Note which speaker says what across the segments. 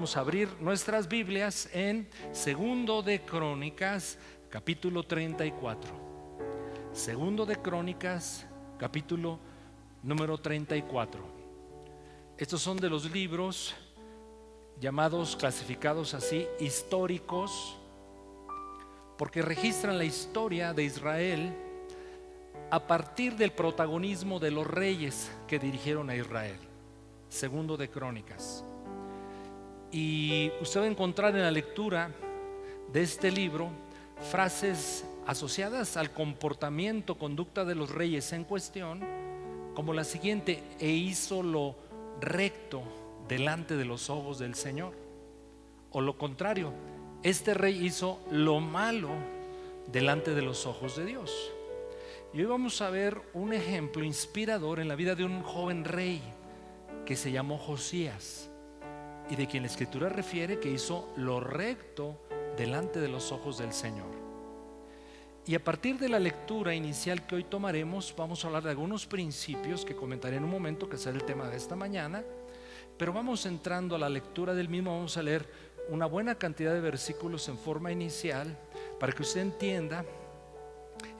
Speaker 1: vamos a abrir nuestras Biblias en Segundo de Crónicas, capítulo 34. Segundo de Crónicas, capítulo número 34. Estos son de los libros llamados, clasificados así, históricos, porque registran la historia de Israel a partir del protagonismo de los reyes que dirigieron a Israel. Segundo de Crónicas. Y usted va a encontrar en la lectura de este libro frases asociadas al comportamiento, conducta de los reyes en cuestión, como la siguiente: e hizo lo recto delante de los ojos del Señor. O lo contrario, este rey hizo lo malo delante de los ojos de Dios. Y hoy vamos a ver un ejemplo inspirador en la vida de un joven rey que se llamó Josías, y de quien la Escritura refiere que hizo lo recto delante de los ojos del Señor. Y a partir de la lectura inicial que hoy tomaremos, vamos a hablar de algunos principios que comentaré en un momento, que será el tema de esta mañana. Pero vamos entrando a la lectura del mismo. Vamos a leer una buena cantidad de versículos en forma inicial para que usted entienda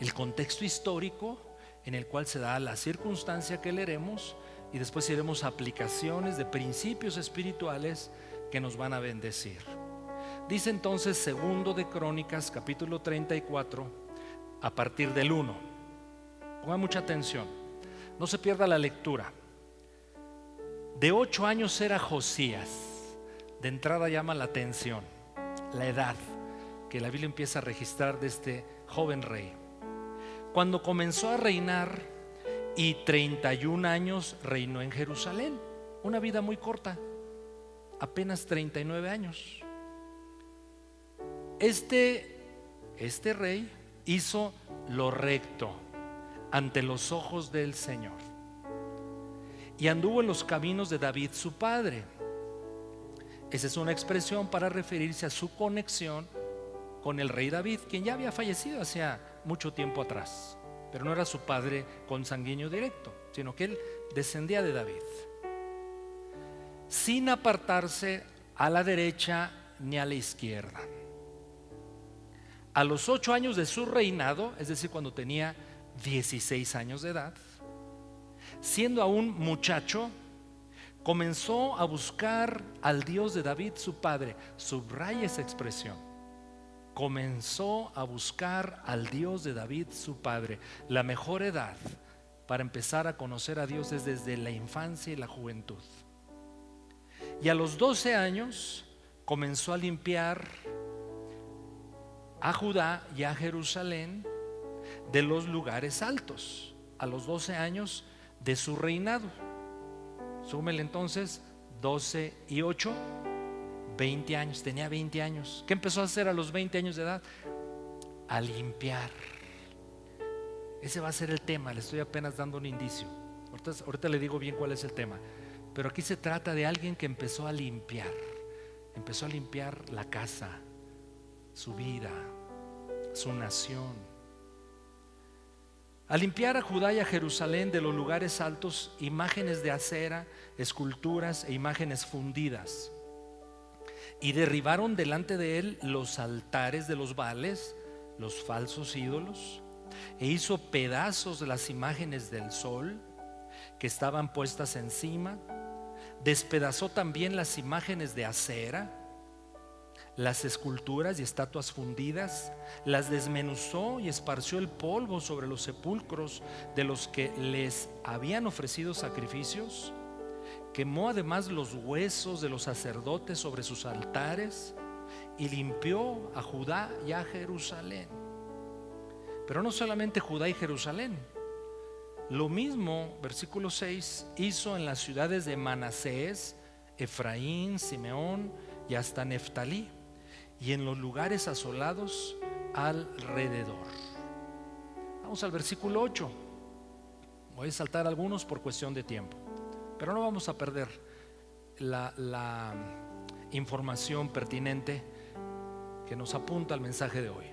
Speaker 1: el contexto histórico en el cual se da la circunstancia que leeremos, y después iremos a aplicaciones de principios espirituales que nos van a bendecir. Dice entonces Segundo de Crónicas, capítulo 34, a partir del 1. Ponga mucha atención, no se pierda la lectura. De 8 años era Josías. De entrada llama la atención la edad que la Biblia empieza a registrar de este joven rey. Cuando comenzó a reinar, y 31 años reinó en Jerusalén. Una vida muy corta, apenas 39 años. Este rey hizo lo recto ante los ojos del Señor, y anduvo en los caminos de David su padre. Esa es una expresión para referirse a su conexión con el rey David, quien ya había fallecido hacía mucho tiempo atrás, pero no era su padre consanguíneo directo, sino que él descendía de David, sin apartarse a la derecha ni a la izquierda. A los 8 años de su reinado, es decir, cuando tenía 16 años de edad, siendo aún muchacho, comenzó a buscar al Dios de David su padre. Subraya esa expresión. Comenzó a buscar al Dios de David su padre. La mejor edad para empezar a conocer a Dios es desde la infancia y la juventud. Y a los 12 años comenzó a limpiar a Judá y a Jerusalén de los lugares altos. A los 12 años de su reinado. Súmele entonces 12 y 8, 20 años. Tenía 20 años. ¿Qué empezó a hacer a los 20 años de edad? A limpiar. Ese va a ser el tema. Le estoy apenas dando un indicio. Ahorita le digo bien cuál es el tema. Pero aquí se trata de alguien que empezó a limpiar. Empezó a limpiar la casa, su vida, su nación. A limpiar a Judá y a Jerusalén de los lugares altos, imágenes de acera, esculturas e imágenes fundidas. Y derribaron delante de él los altares de los Baales, los falsos ídolos, e hizo pedazos de las imágenes del sol que estaban puestas encima. Despedazó también las imágenes de acera, las esculturas y estatuas fundidas, las desmenuzó y esparció el polvo sobre los sepulcros de los que les habían ofrecido sacrificios. Quemó además los huesos de los sacerdotes sobre sus altares, y limpió a Judá y a Jerusalén. Pero no solamente Judá y Jerusalén. Lo mismo, versículo 6, hizo en las ciudades de Manasés, Efraín, Simeón y hasta Neftalí, y en los lugares asolados alrededor. Vamos al versículo 8. Voy a saltar algunos por cuestión de tiempo, pero no vamos a perder la información pertinente que nos apunta al mensaje de hoy.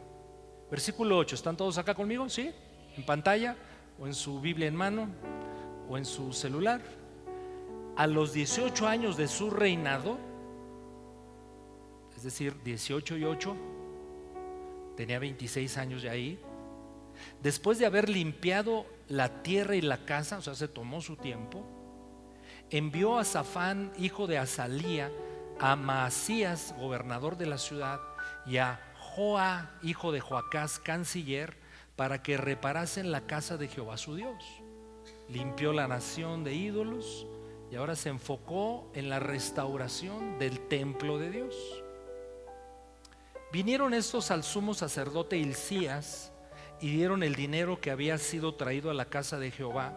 Speaker 1: Versículo 8. ¿Están todos acá conmigo? ¿Sí? ¿En pantalla? ¿O en su Biblia en mano? ¿O en su celular? A los 18 años de su reinado, es decir, 18 y 8, tenía 26 años ya ahí. Después de haber limpiado la tierra y la casa, o sea, se tomó su tiempo, envió a Safán, hijo de Azalía, a Maasías, gobernador de la ciudad, y a Joa, hijo de Joacás, canciller, para que reparasen la casa de Jehová su Dios. Limpió la nación de ídolos y ahora se enfocó en la restauración del templo de Dios. Vinieron estos al sumo sacerdote Hilcías y dieron el dinero que había sido traído a la casa de Jehová,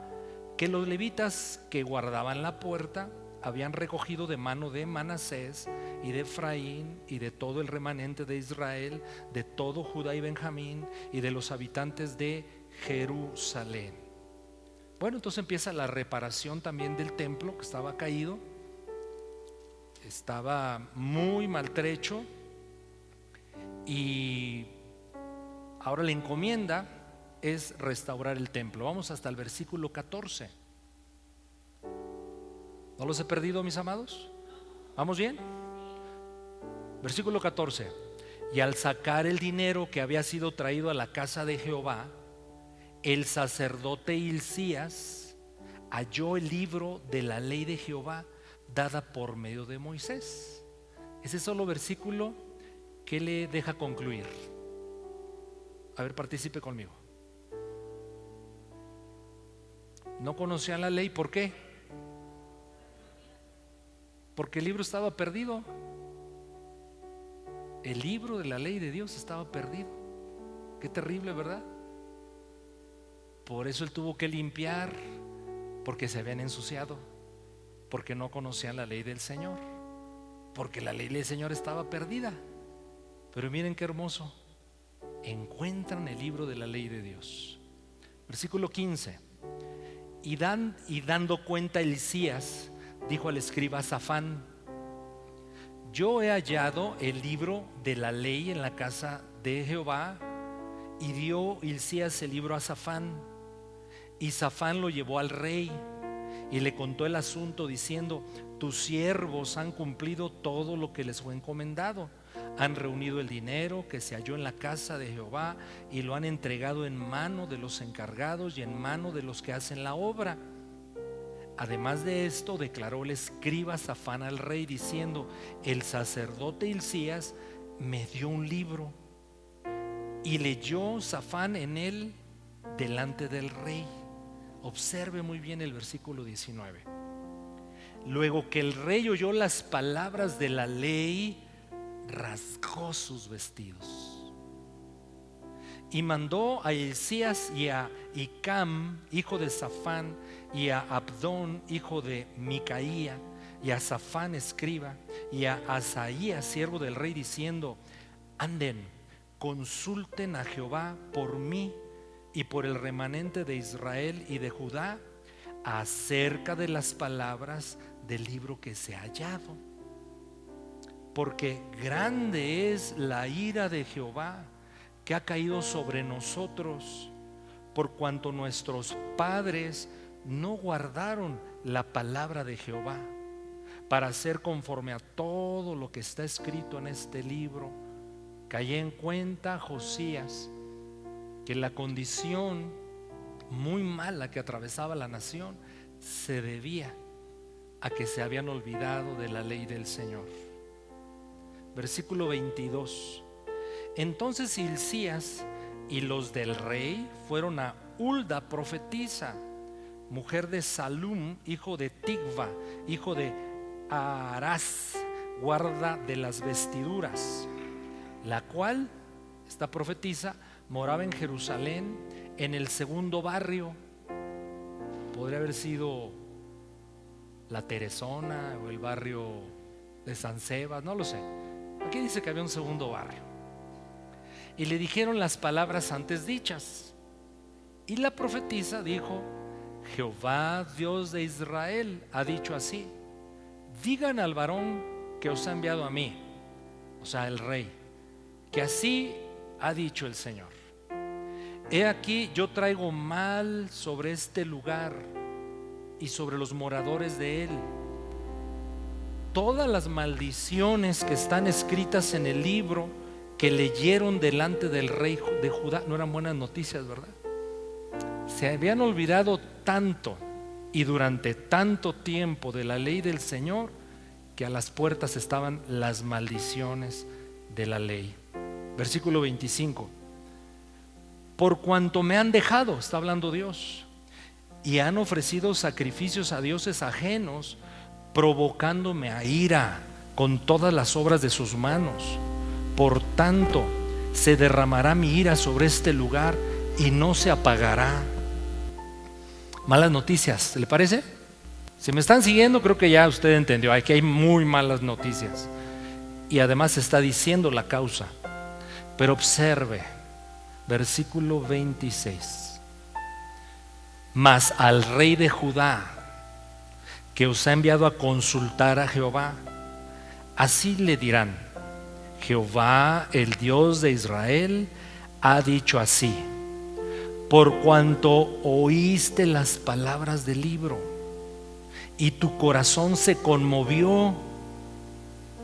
Speaker 1: que los levitas que guardaban la puerta habían recogido de mano de Manasés y de Efraín y de todo el remanente de Israel, de todo Judá y Benjamín y de los habitantes de Jerusalén. Bueno, entonces empieza la reparación también del templo, que estaba caído, estaba muy maltrecho, y ahora la encomienda es restaurar el templo. Vamos hasta el versículo 14. ¿No los he perdido, mis amados? ¿Vamos bien? Versículo 14. Y al sacar el dinero que había sido traído a la casa de Jehová, el sacerdote Hilcías halló el libro de la ley de Jehová dada por medio de Moisés. Ese solo versículo, ¿qué le deja concluir? A ver, participe conmigo. No conocían la ley, ¿por qué? Porque el libro estaba perdido. El libro de la ley de Dios estaba perdido. Qué terrible, ¿verdad? Por eso él tuvo que limpiar, porque se habían ensuciado, porque no conocían la ley del Señor, porque la ley del Señor estaba perdida. Pero miren qué hermoso, encuentran el libro de la ley de Dios. Versículo 15. Y dando cuenta Hilcías, dijo al escriba Safán: yo he hallado el libro de la ley en la casa de Jehová. Y dio Hilcías el libro a Safán, y Safán lo llevó al rey y le contó el asunto, diciendo: tus siervos han cumplido todo lo que les fue encomendado, han reunido el dinero que se halló en la casa de Jehová y lo han entregado en mano de los encargados y en mano de los que hacen la obra. Además de esto, declaró el escriba Safán al rey, diciendo: el sacerdote Hilcías me dio un libro. Y leyó Safán en él delante del rey. Observe muy bien el versículo 19. Luego que el rey oyó las palabras de la ley, rasgó sus vestidos y mandó a Hilcías y a Icam, hijo de Safán, y a Abdón, hijo de Micaía, y a Safán, escriba, y a Asaías, siervo del rey, diciendo: anden, consulten a Jehová por mí y por el remanente de Israel y de Judá acerca de las palabras del libro que se ha hallado, porque grande es la ira de Jehová que ha caído sobre nosotros, por cuanto nuestros padres no guardaron la palabra de Jehová para hacer conforme a todo lo que está escrito en este libro. Caí en cuenta, Josías, que la condición muy mala que atravesaba la nación se debía a que se habían olvidado de la ley del Señor. Versículo 22. Entonces Hilcías y los del rey fueron a Hulda, profetisa, mujer de Salum, hijo de Tigva, hijo de Arás, guarda de las vestiduras, la cual, esta profetisa, moraba en Jerusalén, en el segundo barrio. Podría haber sido la Teresona o el barrio de San Sebas, no lo sé. Aquí dice que había un segundo barrio. Y le dijeron las palabras antes dichas. Y la profetisa dijo: Jehová, Dios de Israel, ha dicho así: digan al varón que os ha enviado a mí, o sea, el rey, que así ha dicho el Señor: he aquí, yo traigo mal sobre este lugar y sobre los moradores de él, todas las maldiciones que están escritas en el libro que leyeron delante del rey de Judá, no eran buenas noticias, ¿verdad? Se habían olvidado tanto y durante tanto tiempo de la ley del Señor, que a las puertas estaban las maldiciones de la ley. Versículo 25: por cuanto me han dejado, está hablando Dios, y han ofrecido sacrificios a dioses ajenos, provocándome a ira con todas las obras de sus manos, por tanto se derramará mi ira sobre este lugar y no se apagará. Malas noticias, ¿le parece? Si me están siguiendo, creo que ya usted entendió, aquí hay muy malas noticias. Y además está diciendo la causa. Pero observe, versículo 26: mas al rey de Judá, que os ha enviado a consultar a Jehová, así le dirán: Jehová, el Dios de Israel, ha dicho así: por cuanto oíste las palabras del libro, y tu corazón se conmovió,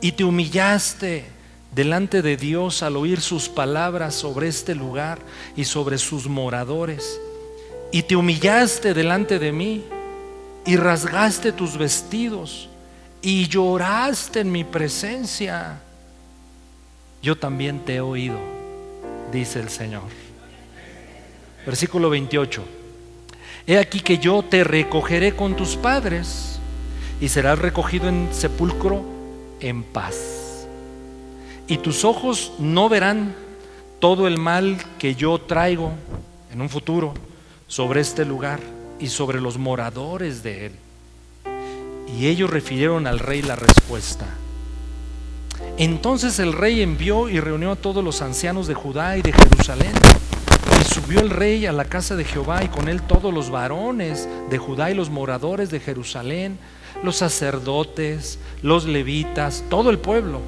Speaker 1: y te humillaste delante de Dios al oír sus palabras sobre este lugar y sobre sus moradores, y te humillaste delante de mí, y rasgaste tus vestidos, y lloraste en mi presencia, yo también te he oído, dice el Señor. Versículo 28: he aquí que yo te recogeré con tus padres, y serás recogido en sepulcro en paz, y tus ojos no verán todo el mal que yo traigo en un futuro sobre este lugar y sobre los moradores de él. Y ellos refirieron al rey la respuesta. Entonces el rey envió y reunió a todos los ancianos de Judá y de Jerusalén, y subió el rey a la casa de Jehová, y con él todos los varones de Judá y los moradores de Jerusalén, los sacerdotes, los levitas, todo el pueblo,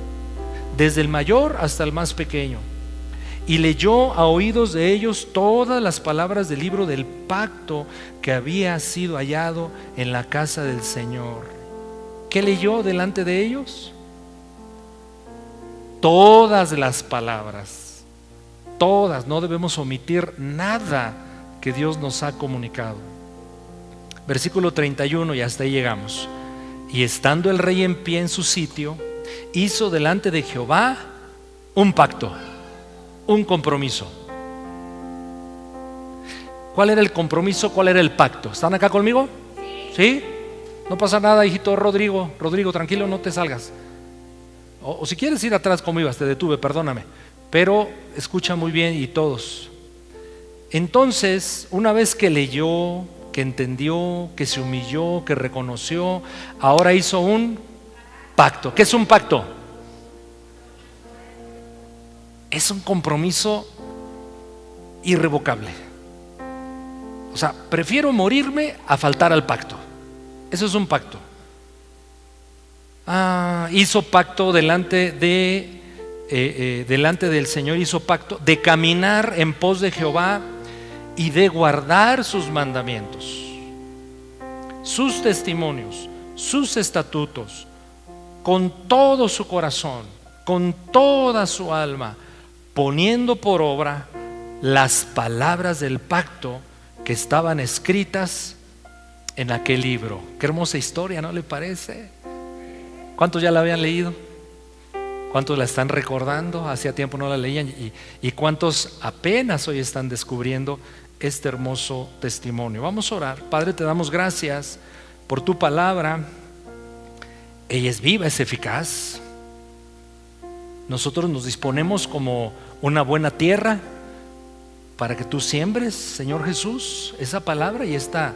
Speaker 1: desde el mayor hasta el más pequeño. Y leyó a oídos de ellos todas las palabras del libro del pacto que había sido hallado en la casa del Señor. ¿Qué leyó delante de ellos? Todas las palabras, todas, no debemos omitir nada que Dios nos ha comunicado. Versículo 31, y hasta ahí llegamos. Y estando el rey en pie en su sitio, hizo delante de Jehová un pacto, un compromiso. ¿Cuál era el compromiso? ¿Cuál era el pacto? ¿Están acá conmigo? ¿Sí? No pasa nada, hijito Rodrigo, tranquilo, no te salgas. O si quieres ir atrás como ibas, te detuve, perdóname. Pero escucha muy bien, y todos. Entonces, una vez que leyó, que entendió, que se humilló, que reconoció, ahora hizo un pacto. ¿Qué es un pacto? Es un compromiso irrevocable. O sea, prefiero morirme a faltar al pacto. Eso es un pacto. Hizo pacto delante del Señor, hizo pacto de caminar en pos de Jehová y de guardar sus mandamientos, sus testimonios, sus estatutos, con todo su corazón, con toda su alma, poniendo por obra las palabras del pacto que estaban escritas en aquel libro. Qué hermosa historia, ¿no le parece? ¿Cuántos ya la habían leído? ¿Cuántos la están recordando? Hacía tiempo no la leían. ¿Y cuántos apenas hoy están descubriendo este hermoso testimonio? Vamos a orar. Padre, te damos gracias por tu palabra. Ella es viva, es eficaz. Nosotros nos disponemos como una buena tierra para que tú siembres, Señor Jesús, esa palabra, y esta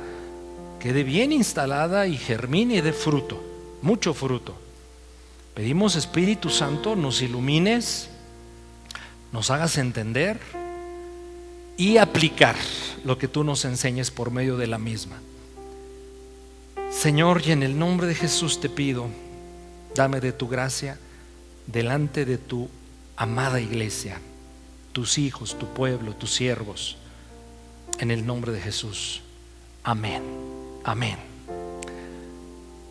Speaker 1: quede bien instalada y germine y dé fruto, mucho fruto. Pedimos, Espíritu Santo, nos ilumines, nos hagas entender y aplicar lo que tú nos enseñes por medio de la misma. Señor, y en el nombre de Jesús te pido, dame de tu gracia delante de tu amada iglesia, tus hijos, tu pueblo, tus siervos, en el nombre de Jesús. Amén. Amén.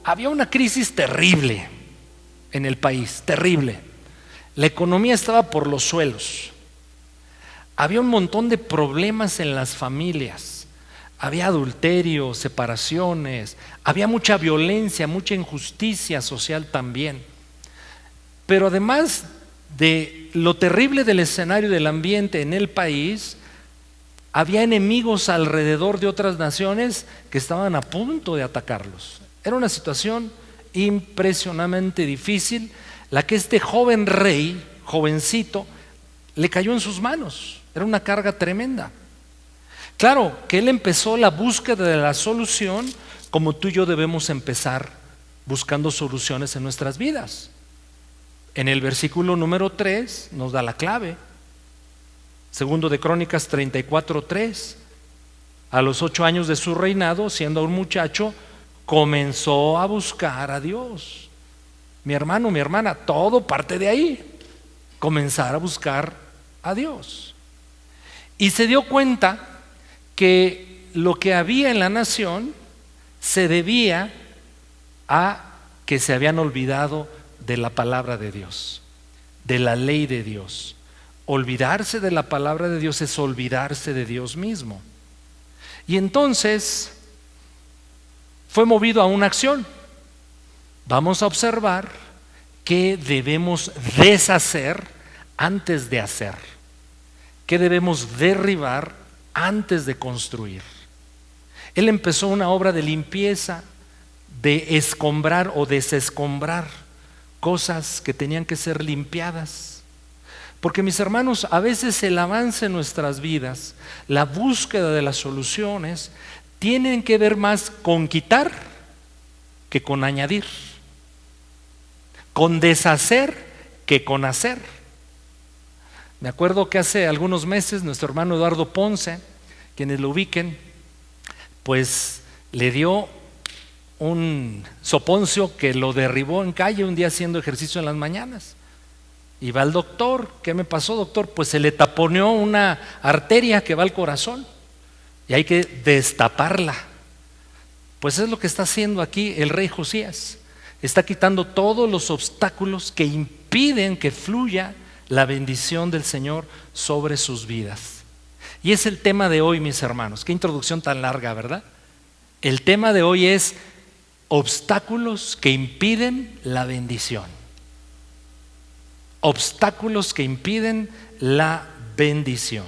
Speaker 1: Había una crisis terrible en el país, terrible. La economía estaba por los suelos. Había un montón de problemas en las familias. Había adulterio, separaciones, había mucha violencia, mucha injusticia social también. Pero además de lo terrible del escenario del ambiente en el país, había enemigos alrededor de otras naciones que estaban a punto de atacarlos. Era una situación impresionantemente difícil, la que este joven rey, jovencito, le cayó en sus manos. Era una carga tremenda. Claro que él empezó la búsqueda de la solución como tú y yo debemos empezar buscando soluciones en nuestras vidas. En el versículo número 3 nos da la clave. Segundo de Crónicas 34:3. A los 8 años de su reinado, siendo un muchacho, comenzó a buscar a Dios. Mi hermano, mi hermana, todo parte de ahí. Comenzar a buscar a Dios. Y se dio cuenta que lo que había en la nación se debía a que se habían olvidado de la palabra de Dios, de la ley de Dios. Olvidarse de la palabra de Dios es olvidarse de Dios mismo. Y entonces fue movido a una acción. Vamos a observar qué debemos deshacer antes de hacer, qué debemos derribar antes de construir. Él empezó una obra de limpieza, de escombrar o desescombrar cosas que tenían que ser limpiadas. Porque mis hermanos, a veces el avance en nuestras vidas, la búsqueda de las soluciones, tienen que ver más con quitar que con añadir, con deshacer que con hacer. Me acuerdo que hace algunos meses nuestro hermano Eduardo Ponce, quienes lo ubiquen, pues le dio un soponcio que lo derribó en calle un día haciendo ejercicio en las mañanas. Y va al doctor. ¿Qué me pasó, doctor? Pues se le taponeó una arteria que va al corazón y hay que destaparla. Pues es lo que está haciendo aquí el rey Josías. Está quitando todos los obstáculos que impiden que fluya la bendición del Señor sobre sus vidas. Y es el tema de hoy, mis hermanos. Qué introducción tan larga, ¿verdad? El tema de hoy es obstáculos que impiden la bendición. Obstáculos que impiden la bendición.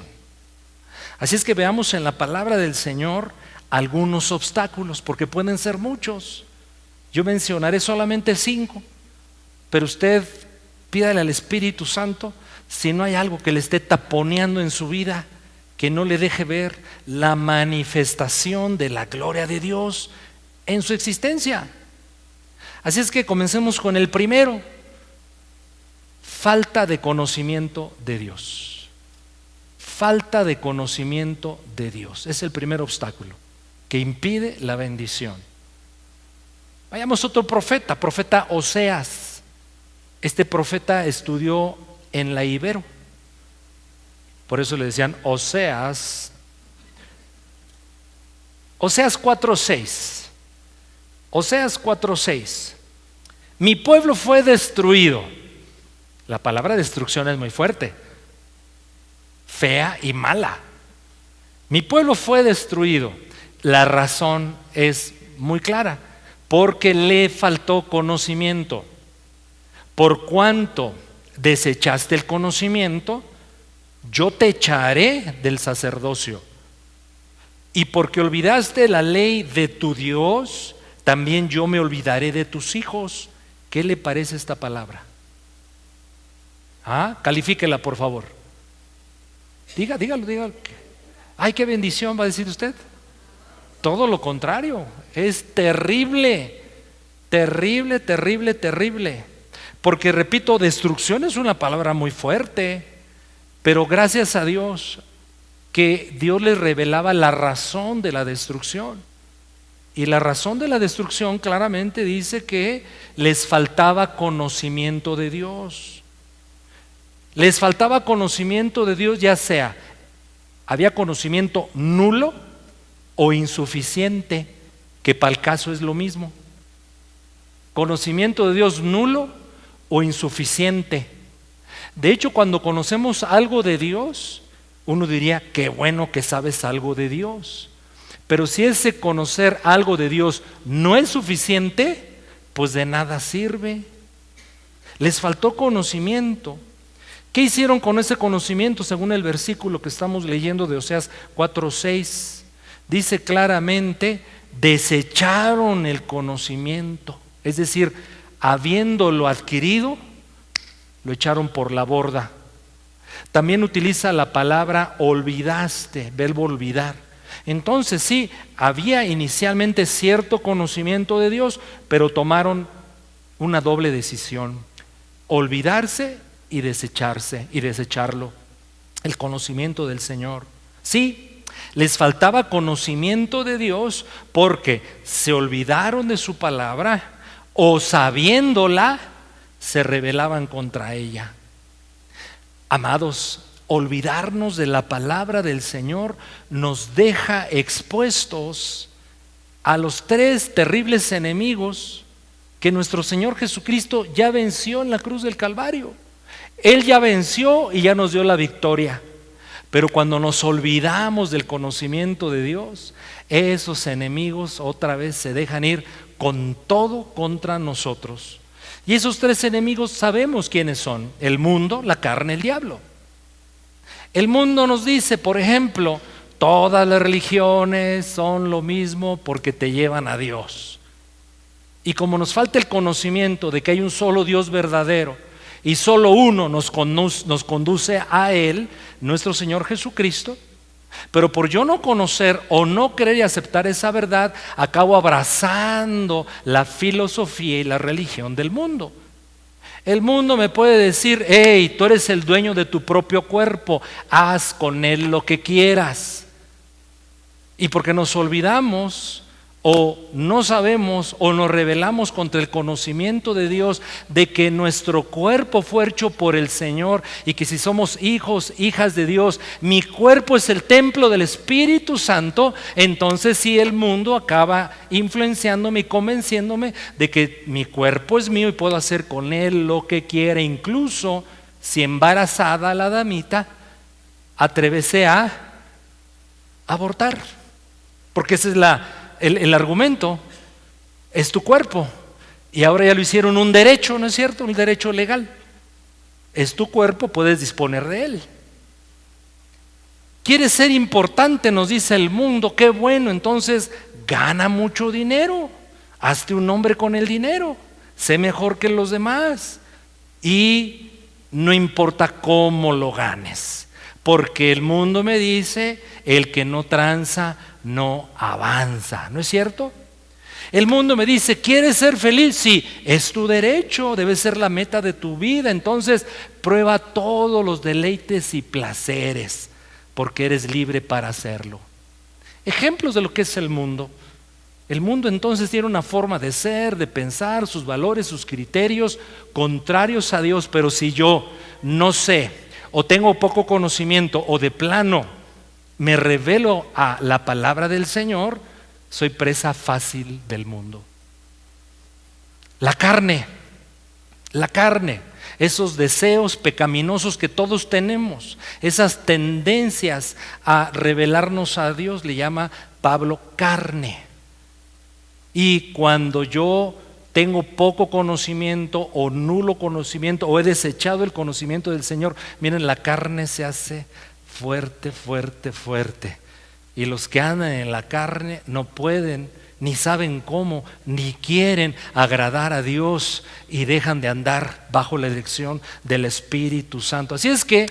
Speaker 1: Así es que veamos en la palabra del Señor algunos obstáculos, porque pueden ser muchos. Yo mencionaré solamente 5, pero usted pídale al Espíritu Santo si no hay algo que le esté taponeando en su vida, que no le deje ver la manifestación de la gloria de Dios en su existencia. Así es que comencemos con el primero: falta de conocimiento de Dios. Falta de conocimiento de Dios es el primer obstáculo que impide la bendición. Vayamos a otro profeta Oseas. Este profeta estudió en la Ibero, por eso le decían Oseas. Oseas 4:6. Oseas 4:6. Mi pueblo fue destruido. La palabra destrucción es muy fuerte, fea y mala. Mi pueblo fue destruido. La razón es muy clara: porque le faltó conocimiento. Por cuanto desechaste el conocimiento, yo te echaré del sacerdocio. Y porque olvidaste la ley de tu Dios, también yo me olvidaré de tus hijos. ¿Qué le parece esta palabra? Califíquela, por favor. Dígalo. Ay, qué bendición, va a decir usted. Todo lo contrario, es terrible, terrible, terrible, terrible. Porque repito, destrucción es una palabra muy fuerte, pero gracias a Dios que Dios les revelaba la razón de la destrucción. Y la razón de la destrucción claramente dice que les faltaba conocimiento de Dios. Les faltaba conocimiento de Dios, ya sea había conocimiento nulo o insuficiente, que para el caso es lo mismo. Conocimiento de Dios nulo o insuficiente. De hecho, cuando conocemos algo de Dios, uno diría, qué bueno que sabes algo de Dios. Pero si ese conocer algo de Dios no es suficiente, pues de nada sirve. Les faltó conocimiento. ¿Qué hicieron con ese conocimiento? Según el versículo que estamos leyendo de Oseas 4:6, dice claramente, desecharon el conocimiento. Es decir, habiéndolo adquirido, lo echaron por la borda. También utiliza la palabra olvidaste, verbo olvidar. Entonces sí, había inicialmente cierto conocimiento de Dios, pero tomaron una doble decisión: olvidarse y desecharlo, el conocimiento del Señor. Sí, les faltaba conocimiento de Dios porque se olvidaron de su palabra, o sabiéndola se rebelaban contra ella. Amados, olvidarnos de la palabra del Señor nos deja expuestos a los tres terribles enemigos que nuestro Señor Jesucristo ya venció en la cruz del Calvario. Él ya venció y ya nos dio la victoria. Pero cuando nos olvidamos del conocimiento de Dios, esos enemigos otra vez se dejan ir con todo contra nosotros. Y esos tres enemigos sabemos quiénes son: el mundo, la carne, el diablo. El mundo nos dice, por ejemplo, todas las religiones son lo mismo porque te llevan a Dios. Y como nos falta el conocimiento de que hay un solo Dios verdadero y solo uno nos conduce a Él, nuestro Señor Jesucristo, pero por yo no conocer o no querer y aceptar esa verdad, acabo abrazando la filosofía y la religión del mundo. El mundo me puede decir, hey, tú eres el dueño de tu propio cuerpo, haz con él lo que quieras. Y porque nos olvidamos o no sabemos o nos rebelamos contra el conocimiento de Dios de que nuestro cuerpo fue hecho por el Señor y que si somos hijos, hijas de Dios, mi cuerpo es el templo del Espíritu Santo, entonces sí, el mundo acaba influenciándome y convenciéndome de que mi cuerpo es mío y puedo hacer con él lo que quiera. Incluso si embarazada la damita, atrévese a abortar, porque ese es el argumento, es tu cuerpo y ahora ya lo hicieron un derecho, ¿no es cierto? Un derecho legal. Es tu cuerpo, puedes disponer de él. ¿Quieres ser importante?, nos dice el mundo. Qué bueno, entonces gana mucho dinero, hazte un nombre con el dinero, sé mejor que los demás y no importa cómo lo ganes, porque el mundo me dice, el que no tranza no avanza, ¿no es cierto? El mundo me dice, ¿quieres ser feliz? Sí, es tu derecho, debe ser la meta de tu vida. Entonces prueba todos los deleites y placeres, porque eres libre para hacerlo. Ejemplos de lo que es el mundo. El mundo entonces tiene una forma de ser, de pensar, sus valores, sus criterios contrarios a Dios. Pero si yo no sé, o tengo poco conocimiento, o de plano me revelo a la palabra del Señor, soy presa fácil del mundo. La carne, esos deseos pecaminosos que todos tenemos, esas tendencias a rebelarnos a Dios, le llama Pablo carne. Y cuando yo tengo poco conocimiento o nulo conocimiento o he desechado el conocimiento del Señor, miren, la carne se hace fuerte, fuerte, fuerte. Y los que andan en la carne no pueden, ni saben cómo, ni quieren agradar a Dios y dejan de andar bajo la dirección del Espíritu Santo. Así es que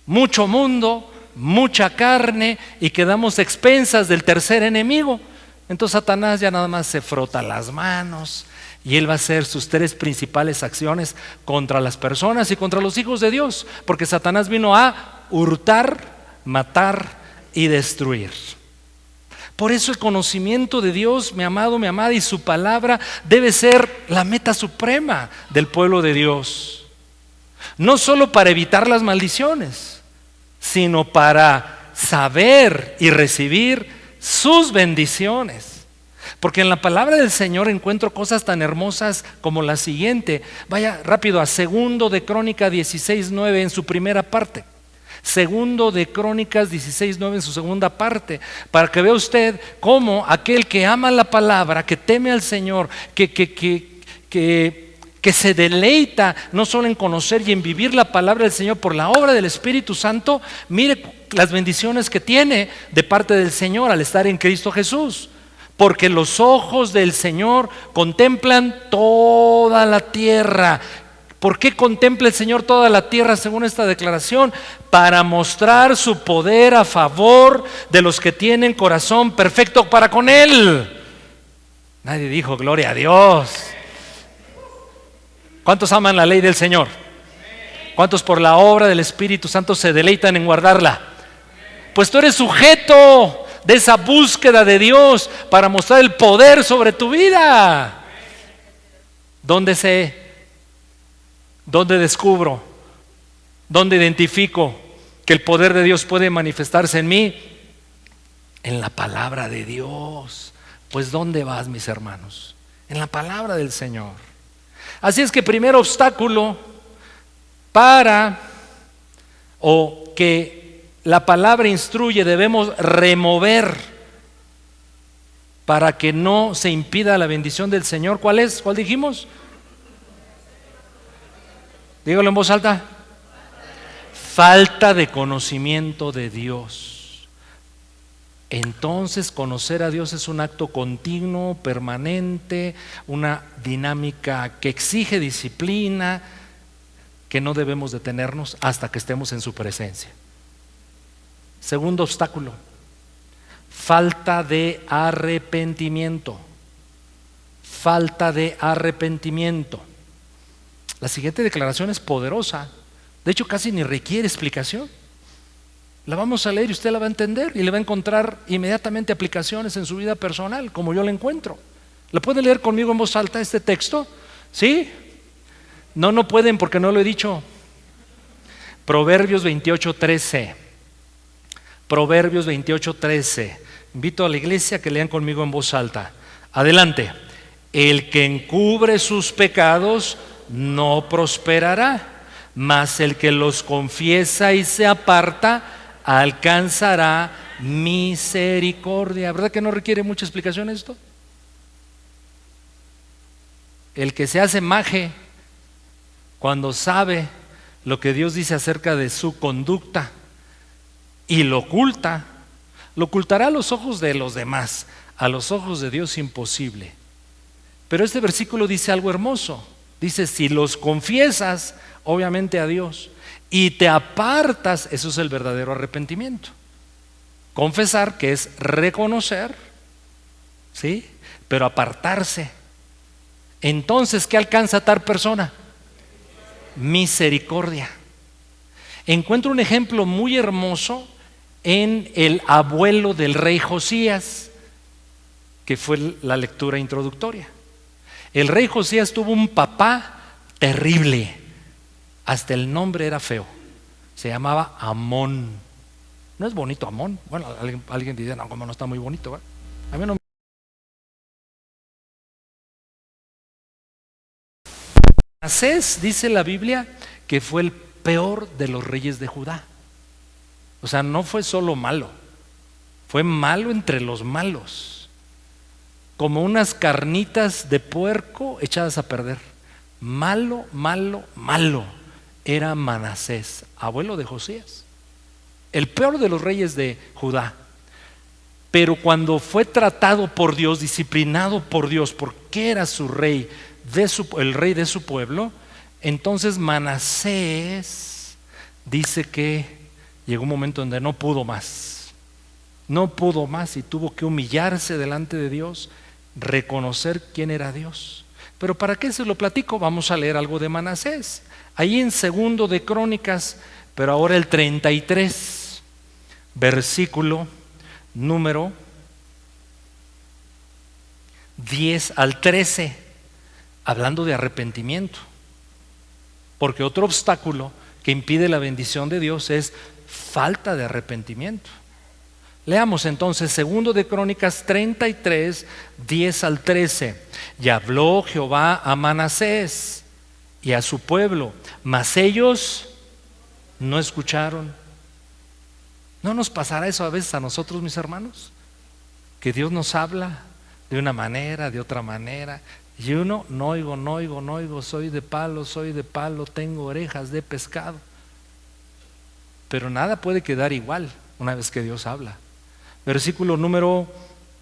Speaker 1: mucho mundo, mucha carne y quedamos expensas del tercer enemigo. Entonces Satanás ya nada más se frota las manos y él va a hacer sus tres principales acciones contra las personas y contra los hijos de Dios, porque Satanás vino a hurtar, matar y destruir. Por eso el conocimiento de Dios, mi amado, mi amada, y su palabra debe ser la meta suprema del pueblo de Dios. No solo para evitar las maldiciones, sino para saber y recibir sus bendiciones. Porque en la palabra del Señor encuentro cosas tan hermosas como la siguiente. Vaya rápido a Segundo de Crónicas 16:9 en su primera parte. Segundo de Crónicas 16:9 en su segunda parte, para que vea usted cómo aquel que ama la palabra, que teme al Señor, que se deleita no solo en conocer y en vivir la palabra del Señor por la obra del Espíritu Santo, mire las bendiciones que tiene de parte del Señor al estar en Cristo Jesús. Porque los ojos del Señor contemplan toda la tierra. ¿Por qué contempla el Señor toda la tierra según esta declaración? Para mostrar su poder a favor de los que tienen corazón perfecto para con Él. Nadie dijo gloria a Dios. ¿Cuántos aman la ley del Señor? ¿Cuántos por la obra del Espíritu Santo se deleitan en guardarla? Pues tú eres sujeto de esa búsqueda de Dios para mostrar el poder sobre tu vida. ¿Dónde descubro? ¿Dónde identifico que el poder de Dios puede manifestarse en mí? En la palabra de Dios. Pues ¿dónde vas, mis hermanos? En la palabra del Señor. Así es que primer obstáculo para o que la palabra instruye debemos remover para que no se impida la bendición del Señor. ¿Cuál es? ¿Cuál dijimos? Dígalo en voz alta. Falta de conocimiento de Dios. Entonces conocer a Dios es un acto continuo, permanente, una dinámica que exige disciplina, que no debemos detenernos hasta que estemos en su presencia. Segundo obstáculo, falta de arrepentimiento. Falta de arrepentimiento. La siguiente declaración es poderosa. De hecho, casi ni requiere explicación. La vamos a leer y usted la va a entender y le va a encontrar inmediatamente aplicaciones en su vida personal, como yo la encuentro. ¿La puede leer conmigo en voz alta este texto? ¿Sí? No pueden porque no lo he dicho. Proverbios 28:13. Proverbios 28:13. Invito a la iglesia a que lean conmigo en voz alta. Adelante. El que encubre sus pecados no prosperará, mas el que los confiesa y se aparta alcanzará misericordia. ¿Verdad que no requiere mucha explicación esto? El que se hace maje cuando sabe lo que Dios dice acerca de su conducta y lo ocultará a los ojos de los demás, a los ojos de Dios imposible. Pero este versículo dice algo hermoso. Dice, si los confiesas, obviamente a Dios, y te apartas, eso es el verdadero arrepentimiento. Confesar, que es reconocer, ¿sí? Pero apartarse. Entonces, ¿qué alcanza tal persona? Misericordia. Encuentro un ejemplo muy hermoso en el abuelo del rey Josías, que fue la lectura introductoria. El rey Josías tuvo un papá terrible. Hasta el nombre era feo. Se llamaba Amón. ¿No es bonito Amón? Bueno, alguien dice, no, como no está muy bonito, ¿verdad? A mí no me... Manasés, dice la Biblia, que fue el peor de los reyes de Judá. O sea, no fue solo malo, fue malo entre los malos. Como unas carnitas de puerco echadas a perder. Malo, malo, malo. Era Manasés, abuelo de Josías, el peor de los reyes de Judá. Pero cuando fue tratado por Dios, disciplinado por Dios, porque era su rey, el rey de su pueblo, entonces Manasés dice que llegó un momento donde no pudo más y tuvo que humillarse delante de Dios, reconocer quién era Dios. Pero ¿para qué se lo platico? Vamos a leer algo de Manasés. Ahí en Segundo de Crónicas, pero ahora el 33, versículo número 10 al 13, hablando de arrepentimiento. Porque otro obstáculo que impide la bendición de Dios es falta de arrepentimiento. Leamos entonces segundo de Crónicas 33, 10 al 13. Y habló Jehová a Manasés y a su pueblo, mas ellos no escucharon. ¿No nos pasará eso a veces a nosotros, mis hermanos? Que Dios nos habla de una manera, de otra manera, y uno, no oigo, soy de palo, tengo orejas de pescado. Pero nada puede quedar igual una vez que Dios habla. Versículo número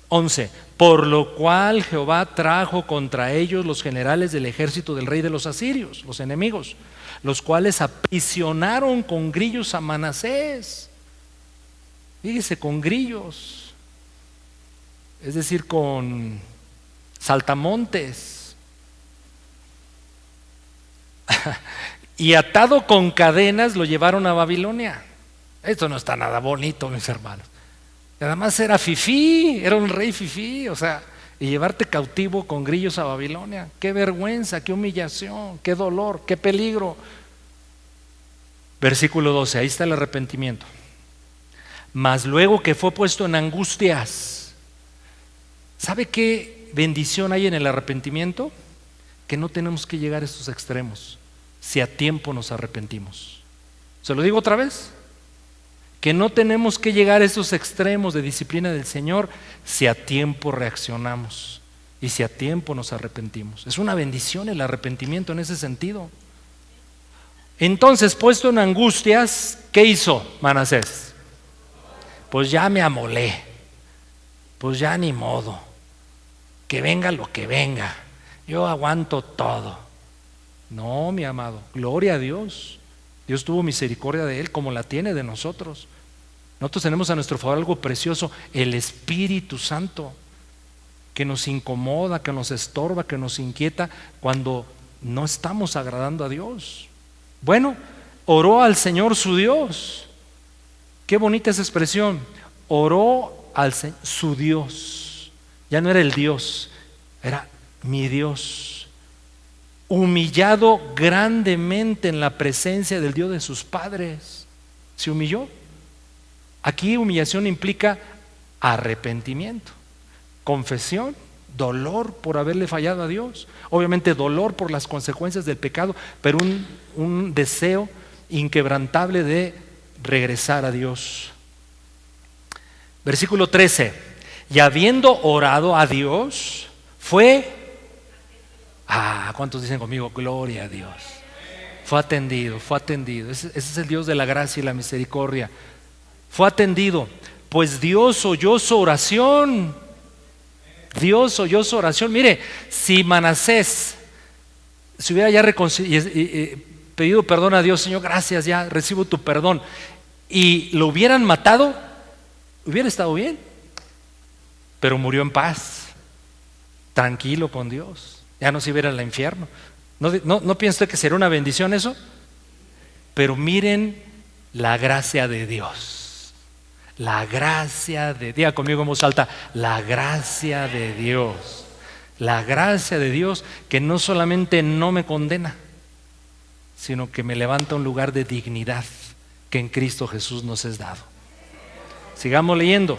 Speaker 1: 11. Por lo cual Jehová trajo contra ellos los generales del ejército del rey de los asirios, los enemigos, los cuales aprisionaron con grillos a Manasés. Fíjese, con grillos, es decir, con saltamontes, y atado con cadenas lo llevaron a Babilonia. Esto no está nada bonito, mis hermanos. Y además era fifí, era un rey fifí, o sea, y llevarte cautivo con grillos a Babilonia. Qué vergüenza, qué humillación, qué dolor, qué peligro. Versículo 12, ahí está el arrepentimiento. Mas luego que fue puesto en angustias. ¿Sabe qué bendición hay en el arrepentimiento? Que no tenemos que llegar a estos extremos si a tiempo nos arrepentimos. ¿Se lo digo otra vez? Que no tenemos que llegar a esos extremos de disciplina del Señor si a tiempo reaccionamos y si a tiempo nos arrepentimos. Es una bendición el arrepentimiento en ese sentido. Entonces, puesto en angustias, ¿qué hizo Manasés? Pues ya me amolé, pues ya ni modo, que venga lo que venga, yo aguanto todo. No, mi amado, gloria a Dios. Dios tuvo misericordia de él como la tiene de nosotros. Nosotros tenemos a nuestro favor algo precioso, el Espíritu Santo, que nos incomoda, que nos estorba, que nos inquieta cuando no estamos agradando a Dios. Bueno, oró al Señor su Dios. Qué bonita esa expresión. Oró al Señor su Dios. Ya no era el Dios, era mi Dios. Humillado grandemente en la presencia del Dios de sus padres. Se humilló. Aquí humillación implica arrepentimiento, confesión, dolor por haberle fallado a Dios, obviamente dolor por las consecuencias del pecado, pero un deseo inquebrantable de regresar a Dios. Versículo 13. Y habiendo orado a Dios, fue... ¿cuántos dicen conmigo? Gloria a Dios. Fue atendido, fue atendido. Ese es el Dios de la gracia y la misericordia. Fue atendido, pues Dios oyó su oración. Dios oyó su oración. Mire, si Manasés se hubiera ya pedido perdón a Dios, Señor, gracias, ya recibo tu perdón, y lo hubieran matado, hubiera estado bien, pero murió en paz, tranquilo con Dios, ya no se iba a ir al infierno. ¿No piensa usted que sería una bendición eso? Pero miren la gracia de Dios. La gracia de Dios, diga conmigo en voz alta, la gracia de Dios. La gracia de Dios que no solamente no me condena, sino que me levanta a un lugar de dignidad que en Cristo Jesús nos es dado. Sigamos leyendo.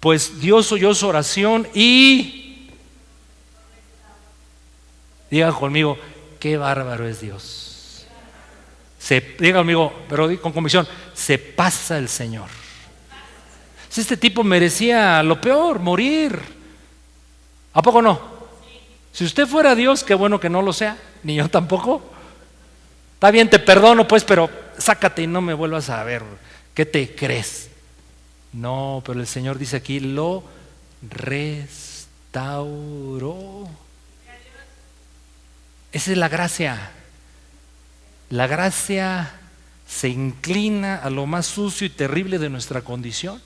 Speaker 1: Pues Dios oyó su oración y... diga conmigo, qué bárbaro es Dios. Diga conmigo, pero con convicción, se pasa el Señor. Si este tipo merecía lo peor, morir. ¿A poco no? Si usted fuera Dios, qué bueno que no lo sea, ni yo tampoco. Está bien, te perdono pues, pero sácate y no me vuelvas a ver. ¿Qué te crees? No, pero el Señor dice aquí, lo restauró. Esa es la gracia. La gracia se inclina a lo más sucio y terrible de nuestra condición.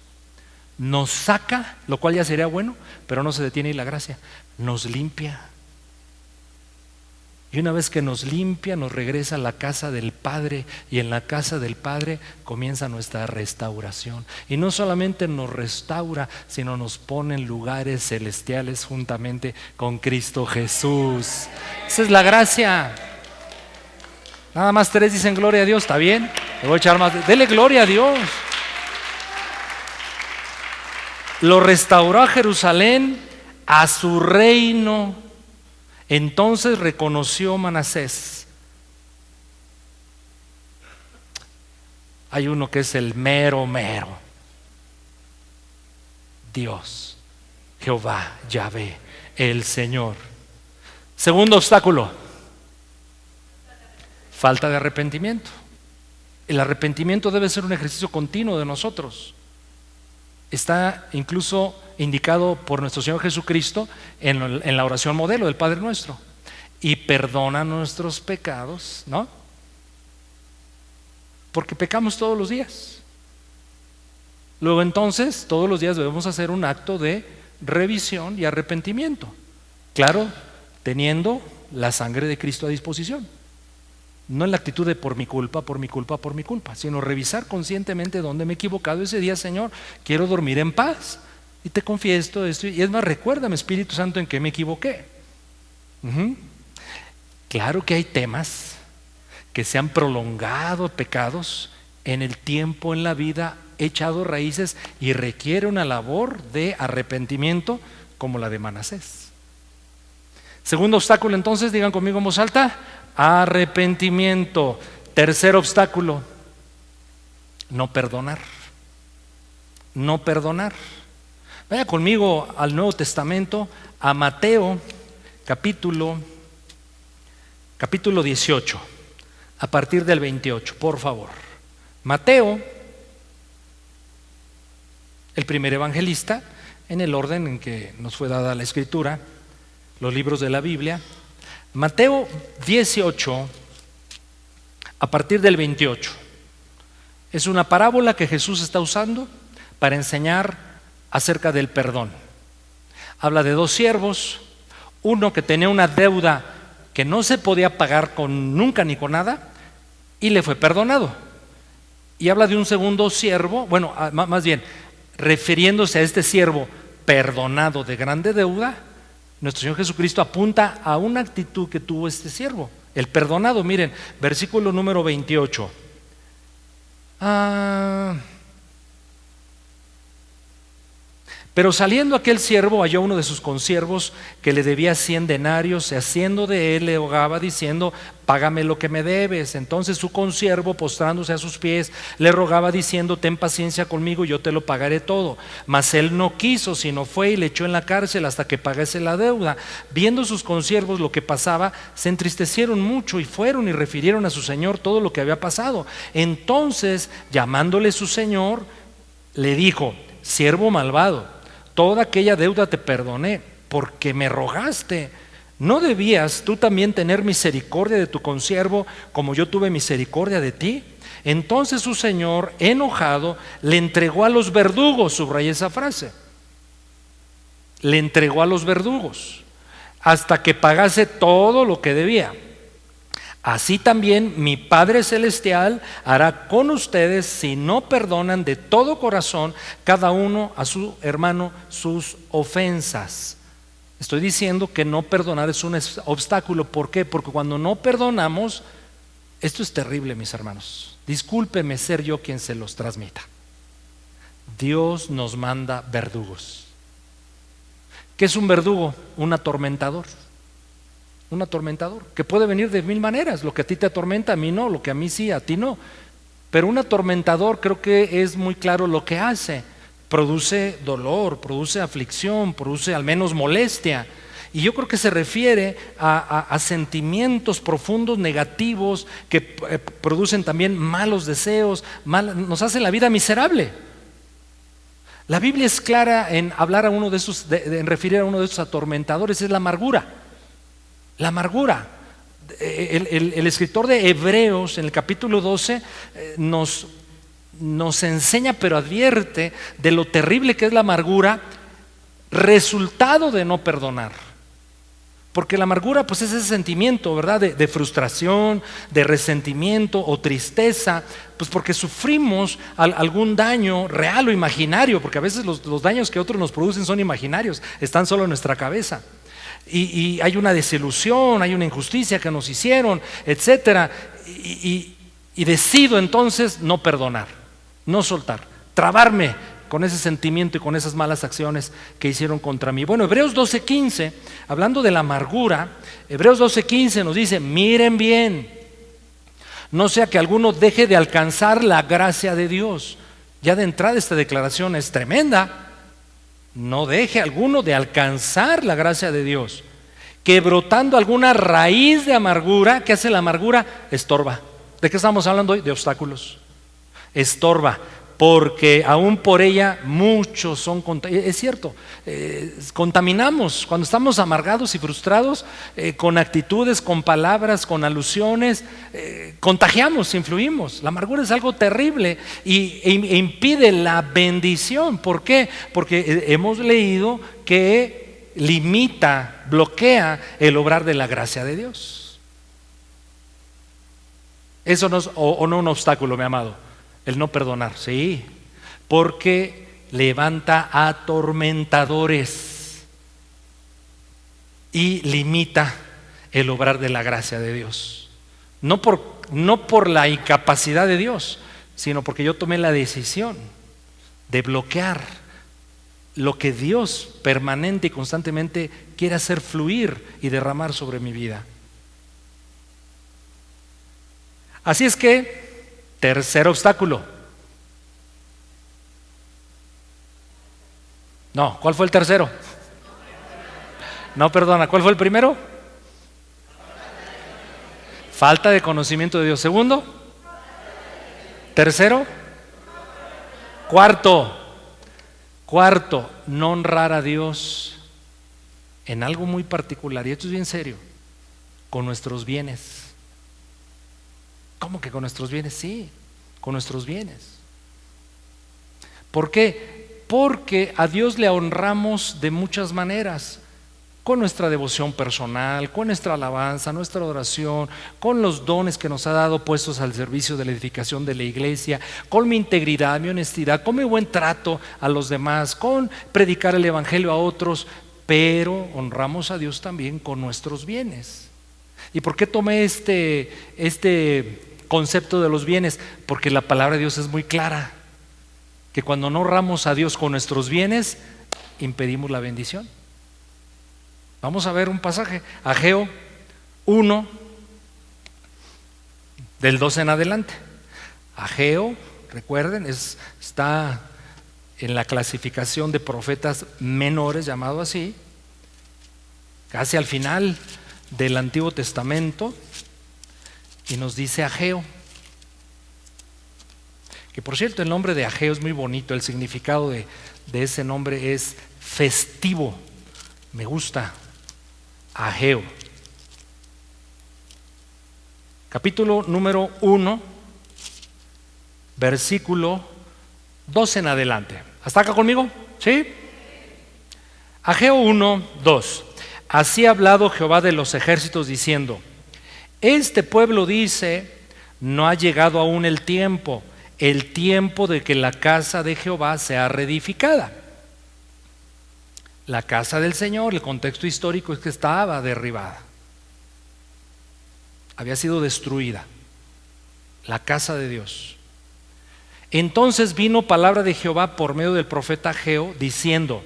Speaker 1: Nos saca, lo cual ya sería bueno, pero no se detiene ahí la gracia. Nos limpia. Y una vez que nos limpia, nos regresa a la casa del Padre, y en la casa del Padre comienza nuestra restauración. Y no solamente nos restaura, sino nos pone en lugares celestiales juntamente con Cristo Jesús. Esa es la gracia. Nada más 3 dicen gloria a Dios, ¿está bien? Le voy a echar más. Dele gloria a Dios. lo restauró a Jerusalén, a su reino. Entonces reconoció Manasés. Hay uno que es el mero mero, Dios, Jehová, Yahvé, el Señor. Segundo obstáculo, falta de arrepentimiento. El arrepentimiento debe ser un ejercicio continuo de nosotros. Está incluso indicado por nuestro Señor Jesucristo en la oración modelo del Padre Nuestro. Y perdona nuestros pecados, ¿no? Porque pecamos todos los días. Luego entonces, todos los días debemos hacer un acto de revisión y arrepentimiento. Claro, teniendo la sangre de Cristo a disposición. No en la actitud de por mi culpa, por mi culpa, por mi culpa, sino revisar conscientemente dónde me he equivocado ese día. Señor, quiero dormir en paz y te confieso esto. Y es más, recuérdame, Espíritu Santo, en qué me equivoqué. Claro que hay temas que se han prolongado, pecados en el tiempo, en la vida, echado raíces, y requiere una labor de arrepentimiento como la de Manasés. Segundo obstáculo, entonces, digan conmigo en voz alta: arrepentimiento. Tercer obstáculo, no perdonar. No perdonar. Vaya conmigo al Nuevo Testamento, a Mateo capítulo 18, a partir del 28, por favor. Mateo, el primer evangelista, en el orden en que nos fue dada la escritura, los libros de la Biblia. Mateo 18, a partir del 28. Es una parábola que Jesús está usando para enseñar acerca del perdón. Habla de dos siervos, uno que tenía una deuda que no se podía pagar con nunca ni con nada, y le fue perdonado. Y habla de un segundo siervo, bueno, más bien, refiriéndose a este siervo perdonado de grande deuda. Nuestro Señor Jesucristo apunta a una actitud que tuvo este siervo, el perdonado. Miren, versículo número 28. Pero saliendo aquel siervo, halló a uno de sus consiervos que le debía 100 denarios, y haciendo de él le rogaba diciendo: págame lo que me debes. Entonces su consiervo, postrándose a sus pies, le rogaba diciendo: ten paciencia conmigo, yo te lo pagaré todo. Mas él no quiso, sino fue y le echó en la cárcel hasta que pagase la deuda. Viendo sus consiervos lo que pasaba, se entristecieron mucho y fueron y refirieron a su señor todo lo que había pasado. Entonces, llamándole su señor, le dijo: siervo malvado, toda aquella deuda te perdoné porque me rogaste. ¿No debías tú también tener misericordia de tu consiervo como yo tuve misericordia de ti? Entonces su señor, enojado, le entregó a los verdugos. Subrayé esa frase. Le entregó a los verdugos hasta que pagase todo lo que debía. Así también mi Padre Celestial hará con ustedes si no perdonan de todo corazón cada uno a su hermano sus ofensas. Estoy diciendo que no perdonar es un obstáculo. ¿Por qué? Porque cuando no perdonamos, esto es terrible, mis hermanos. Discúlpenme ser yo quien se los transmita. Dios nos manda verdugos. ¿Qué es un verdugo? Un atormentador. Un atormentador que puede venir de mil maneras. Lo que a ti te atormenta, a mí no. Lo que a mí sí, a ti no. Pero un atormentador, creo que es muy claro lo que hace. Produce dolor, produce aflicción, produce al menos molestia. Y yo creo que se refiere a sentimientos profundos, negativos, que producen también malos deseos, nos hacen la vida miserable. La Biblia es clara en hablar a uno de esos, en referir a uno de esos atormentadores, es la amargura. La amargura. El escritor de Hebreos en el capítulo 12 nos enseña, pero advierte de lo terrible que es la amargura, resultado de no perdonar. Porque la amargura pues es ese sentimiento, ¿verdad? De frustración, de resentimiento o tristeza, pues porque sufrimos algún daño real o imaginario, porque a veces los daños que otros nos producen son imaginarios, están solo en nuestra cabeza. Y hay una desilusión, hay una injusticia que nos hicieron, etcétera, y decido entonces no perdonar, no soltar, trabarme con ese sentimiento y con esas malas acciones que hicieron contra mí. Bueno, Hebreos 12:15, hablando de la amargura, Hebreos 12:15 nos dice: miren bien, no sea que alguno deje de alcanzar la gracia de Dios. Ya de entrada esta declaración es tremenda. No deje alguno de alcanzar la gracia de Dios, que brotando alguna raíz de amargura. ¿Qué hace la amargura? Estorba. ¿De qué estamos hablando hoy? De obstáculos. Estorba, porque aún por ella muchos son contaminados. Es cierto, contaminamos cuando estamos amargados y frustrados, con actitudes, con palabras, con alusiones, contagiamos, influimos. La amargura es algo terrible e impide la bendición. ¿Por qué? Porque hemos leído que limita, bloquea el obrar de la gracia de Dios. Eso no es o no un obstáculo, mi amado, el no perdonar. Sí, porque levanta atormentadores y limita el obrar de la gracia de Dios. No por la incapacidad de Dios, sino porque yo tomé la decisión de bloquear lo que Dios permanente y constantemente quiere hacer fluir y derramar sobre mi vida. Así es que, tercer obstáculo. No, ¿cuál fue el tercero? No, perdona, ¿cuál fue el primero? Falta de conocimiento de Dios. Segundo. Tercero. Cuarto, no honrar a Dios en algo muy particular, y esto es bien serio, con nuestros bienes. ¿Cómo que con nuestros bienes? Sí, con nuestros bienes. ¿Por qué? Porque a Dios le honramos de muchas maneras: con nuestra devoción personal, con nuestra alabanza, nuestra oración, con los dones que nos ha dado puestos al servicio de la edificación de la iglesia, con mi integridad, mi honestidad, con mi buen trato a los demás, con predicar el evangelio a otros. Pero honramos a Dios también con nuestros bienes. ¿Y por qué tomé este concepto de los bienes? Porque la palabra de Dios es muy clara, que cuando no honramos a Dios con nuestros bienes, impedimos la bendición. Vamos a ver un pasaje, Ageo 1, del 12 en adelante. Ageo, recuerden, está en la clasificación de profetas menores, llamado así, casi al final del Antiguo Testamento, y nos dice Ageo, que por cierto el nombre de Ageo es muy bonito, el significado de ese nombre es festivo, me gusta. Ageo, capítulo número 1, versículo 2 en adelante. ¿Hasta acá conmigo? ¿Sí? Ageo 1, 2. Así ha hablado Jehová de los ejércitos diciendo: este pueblo dice, no ha llegado aún el tiempo de que la casa de Jehová sea reedificada. La casa del Señor, el contexto histórico es que estaba derribada, había sido destruida, la casa de Dios. Entonces vino palabra de Jehová por medio del profeta Ageo diciendo: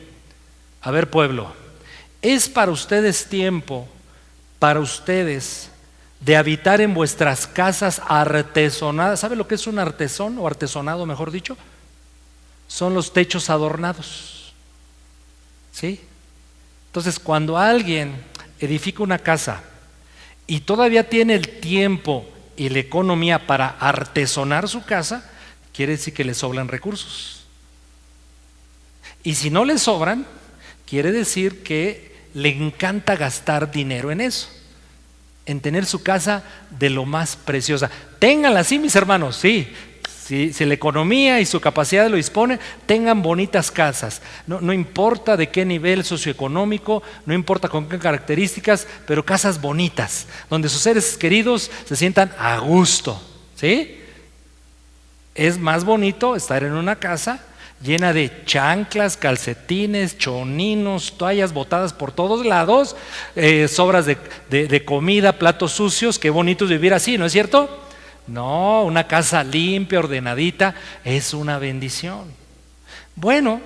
Speaker 1: a ver, pueblo, es para ustedes tiempo, para ustedes, de habitar en vuestras casas artesonadas. ¿Sabe lo que es un artesón o artesonado, mejor dicho? Son los techos adornados. ¿Sí? Entonces, cuando alguien edifica una casa y todavía tiene el tiempo y la economía para artesonar su casa, quiere decir que le sobran recursos. Y si no le sobran, quiere decir que le encanta gastar dinero en eso, en tener su casa de lo más preciosa. Ténganla así, mis hermanos, sí. Si la economía y su capacidad lo dispone, tengan bonitas casas. No importa de qué nivel socioeconómico, no importa con qué características, pero casas bonitas, donde sus seres queridos se sientan a gusto. ¿Sí? Es más bonito estar en una casa llena de chanclas, calcetines, choninos, toallas botadas por todos lados, sobras de comida, platos sucios. Qué bonito es vivir así, ¿no es cierto? No, una casa limpia, ordenadita, es una bendición. Bueno,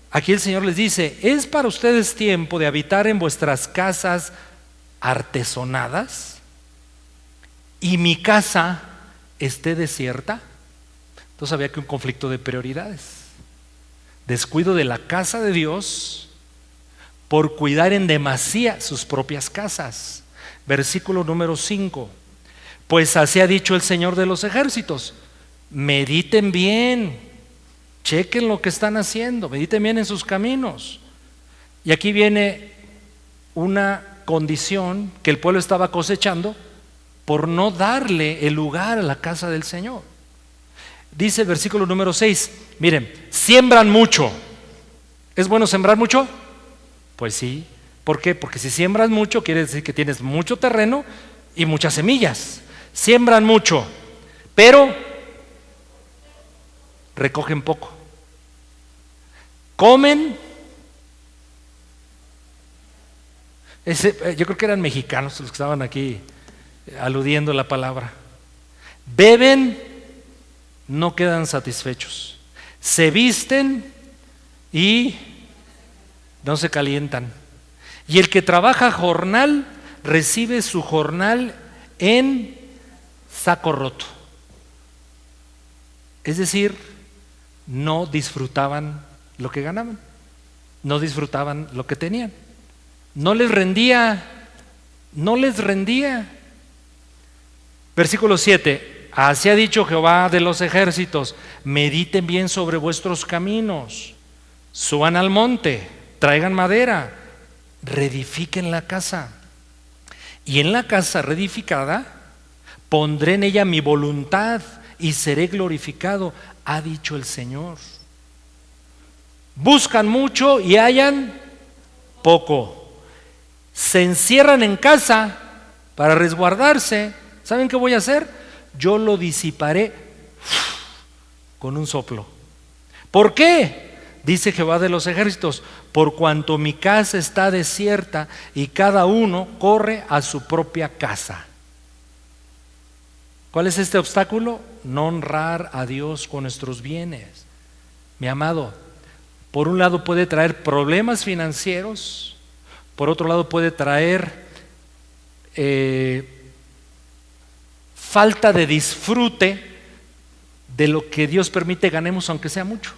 Speaker 1: aquí el Señor les dice: ¿es para ustedes tiempo de habitar en vuestras casas artesonadas y mi casa esté desierta? Entonces había que un conflicto de prioridades. Descuido de la casa de Dios por cuidar en demasía sus propias casas. Versículo número 5. Pues así ha dicho el Señor de los ejércitos: mediten bien, chequen lo que están haciendo, mediten bien en sus caminos. Y aquí viene una condición que el pueblo estaba cosechando por no darle el lugar a la casa del Señor. Dice el versículo número 6, miren, siembran mucho. ¿Es bueno sembrar mucho? Pues sí. ¿Por qué? Porque si siembras mucho quiere decir que tienes mucho terreno y muchas semillas. Siembran mucho, pero recogen poco. Comen, yo creo que eran mexicanos los que estaban aquí aludiendo la palabra. Beben, no quedan satisfechos. Se visten y no se calientan. Y el que trabaja jornal recibe su jornal en saco roto. Es decir, no disfrutaban lo que ganaban, no disfrutaban lo que tenían, no les rendía. Versículo 7, así ha dicho Jehová de los ejércitos: mediten bien sobre vuestros caminos, suban al monte, traigan madera, reedifiquen la casa, y en la casa reedificada pondré en ella mi voluntad y seré glorificado, ha dicho el Señor. Buscan mucho y hallan poco. Se encierran en casa para resguardarse. ¿Saben qué voy a hacer? Yo lo disiparé con un soplo. ¿Por qué? Dice Jehová de los ejércitos: por cuanto mi casa está desierta y cada uno corre a su propia casa. ¿Cuál es este obstáculo? No honrar a Dios con nuestros bienes. Mi amado, por un lado puede traer problemas financieros, por otro lado puede traer falta de disfrute de lo que Dios permite ganemos, aunque sea mucho.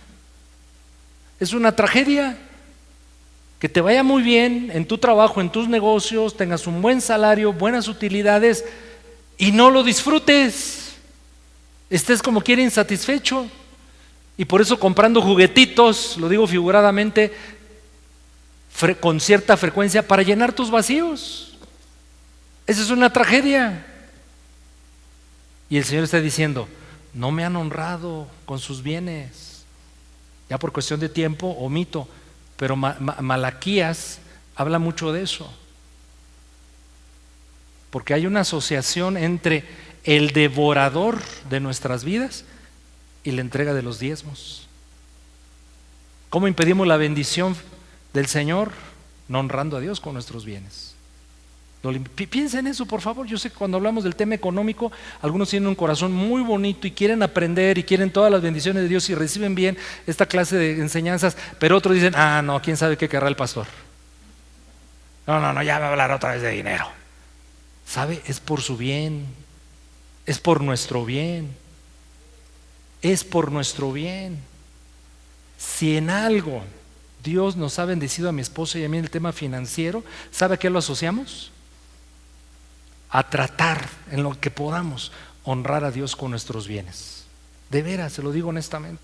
Speaker 1: Es una tragedia que te vaya muy bien en tu trabajo, en tus negocios, tengas un buen salario, buenas utilidades y no lo disfrutes, estés como quiera insatisfecho, y por eso comprando juguetitos, lo digo figuradamente, con cierta frecuencia para llenar tus vacíos. Esa es una tragedia. Y el Señor está diciendo: no me han honrado con sus bienes. Ya por cuestión de tiempo omito, pero Malaquías habla mucho de eso, porque hay una asociación entre el devorador de nuestras vidas y la entrega de los diezmos. ¿Cómo impedimos la bendición del Señor? No honrando a Dios con nuestros bienes. Piensa en eso, por favor. Yo sé que cuando hablamos del tema económico, algunos tienen un corazón muy bonito y quieren aprender y quieren todas las bendiciones de Dios y reciben bien esta clase de enseñanzas, pero otros dicen: no, quién sabe qué querrá el pastor. No, ya va a hablar otra vez de dinero. ¿Sabe? Es por su bien, es por nuestro bien, es por nuestro bien. Si en algo Dios nos ha bendecido a mi esposa y a mí en el tema financiero, ¿sabe a qué lo asociamos? A tratar en lo que podamos honrar a Dios con nuestros bienes. De veras, se lo digo honestamente.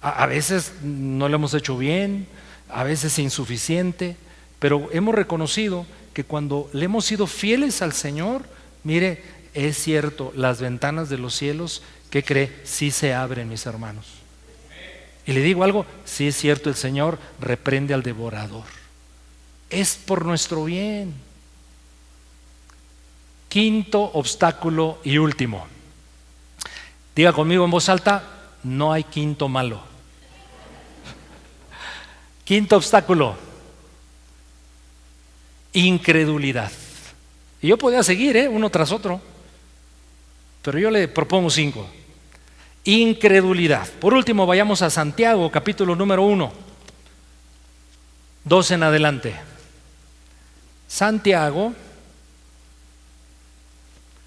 Speaker 1: A veces no lo hemos hecho bien, a veces insuficiente, pero hemos reconocido que cuando le hemos sido fieles al Señor, mire, es cierto, las ventanas de los cielos, ¿qué cree? Sí se abren, mis hermanos. Y le digo algo, sí es cierto, el Señor reprende al devorador. Es por nuestro bien. Quinto obstáculo y último. Diga conmigo en voz alta: no hay quinto malo. Quinto obstáculo: incredulidad. Y yo podía seguir uno tras otro, pero yo le propongo 5. incredulidad. Por último, vayamos a Santiago, capítulo número 1, 2 en adelante. Santiago,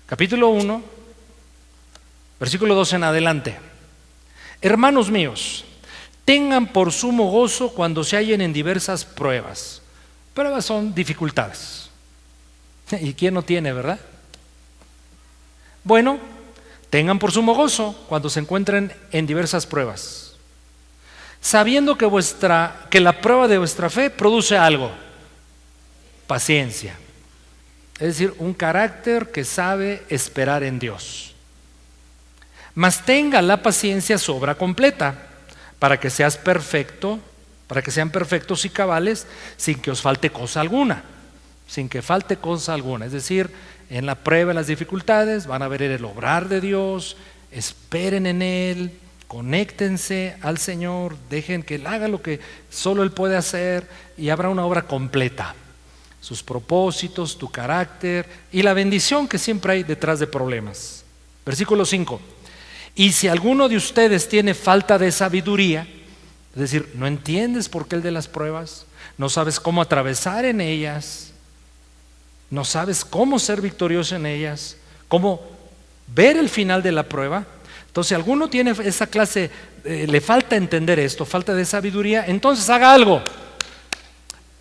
Speaker 1: capítulo 1, versículo 2 en adelante. Hermanos míos, tengan por sumo gozo cuando se hallen en diversas pruebas. Pruebas son dificultades. ¿Y quién no tiene, verdad? Bueno, tengan por sumo gozo cuando se encuentren en diversas pruebas, sabiendo que la prueba de vuestra fe produce algo: paciencia. Es decir, un carácter que sabe esperar en Dios. Mas tenga la paciencia su obra completa, para que sean perfectos y cabales, sin que os falte cosa alguna. Sin que falte cosa alguna. Es decir, en la prueba, en las dificultades, van a ver el obrar de Dios. Esperen en Él, conéctense al Señor, dejen que Él haga lo que solo Él puede hacer, y habrá una obra completa. Sus propósitos, tu carácter y la bendición que siempre hay detrás de problemas. Versículo 5. Y si alguno de ustedes tiene falta de sabiduría, es decir, no entiendes por qué el de las pruebas, no sabes cómo atravesar en ellas, no sabes cómo ser victorioso en ellas, cómo ver el final de la prueba. Entonces, si alguno tiene esa clase, le falta entender esto, falta de sabiduría, entonces haga algo: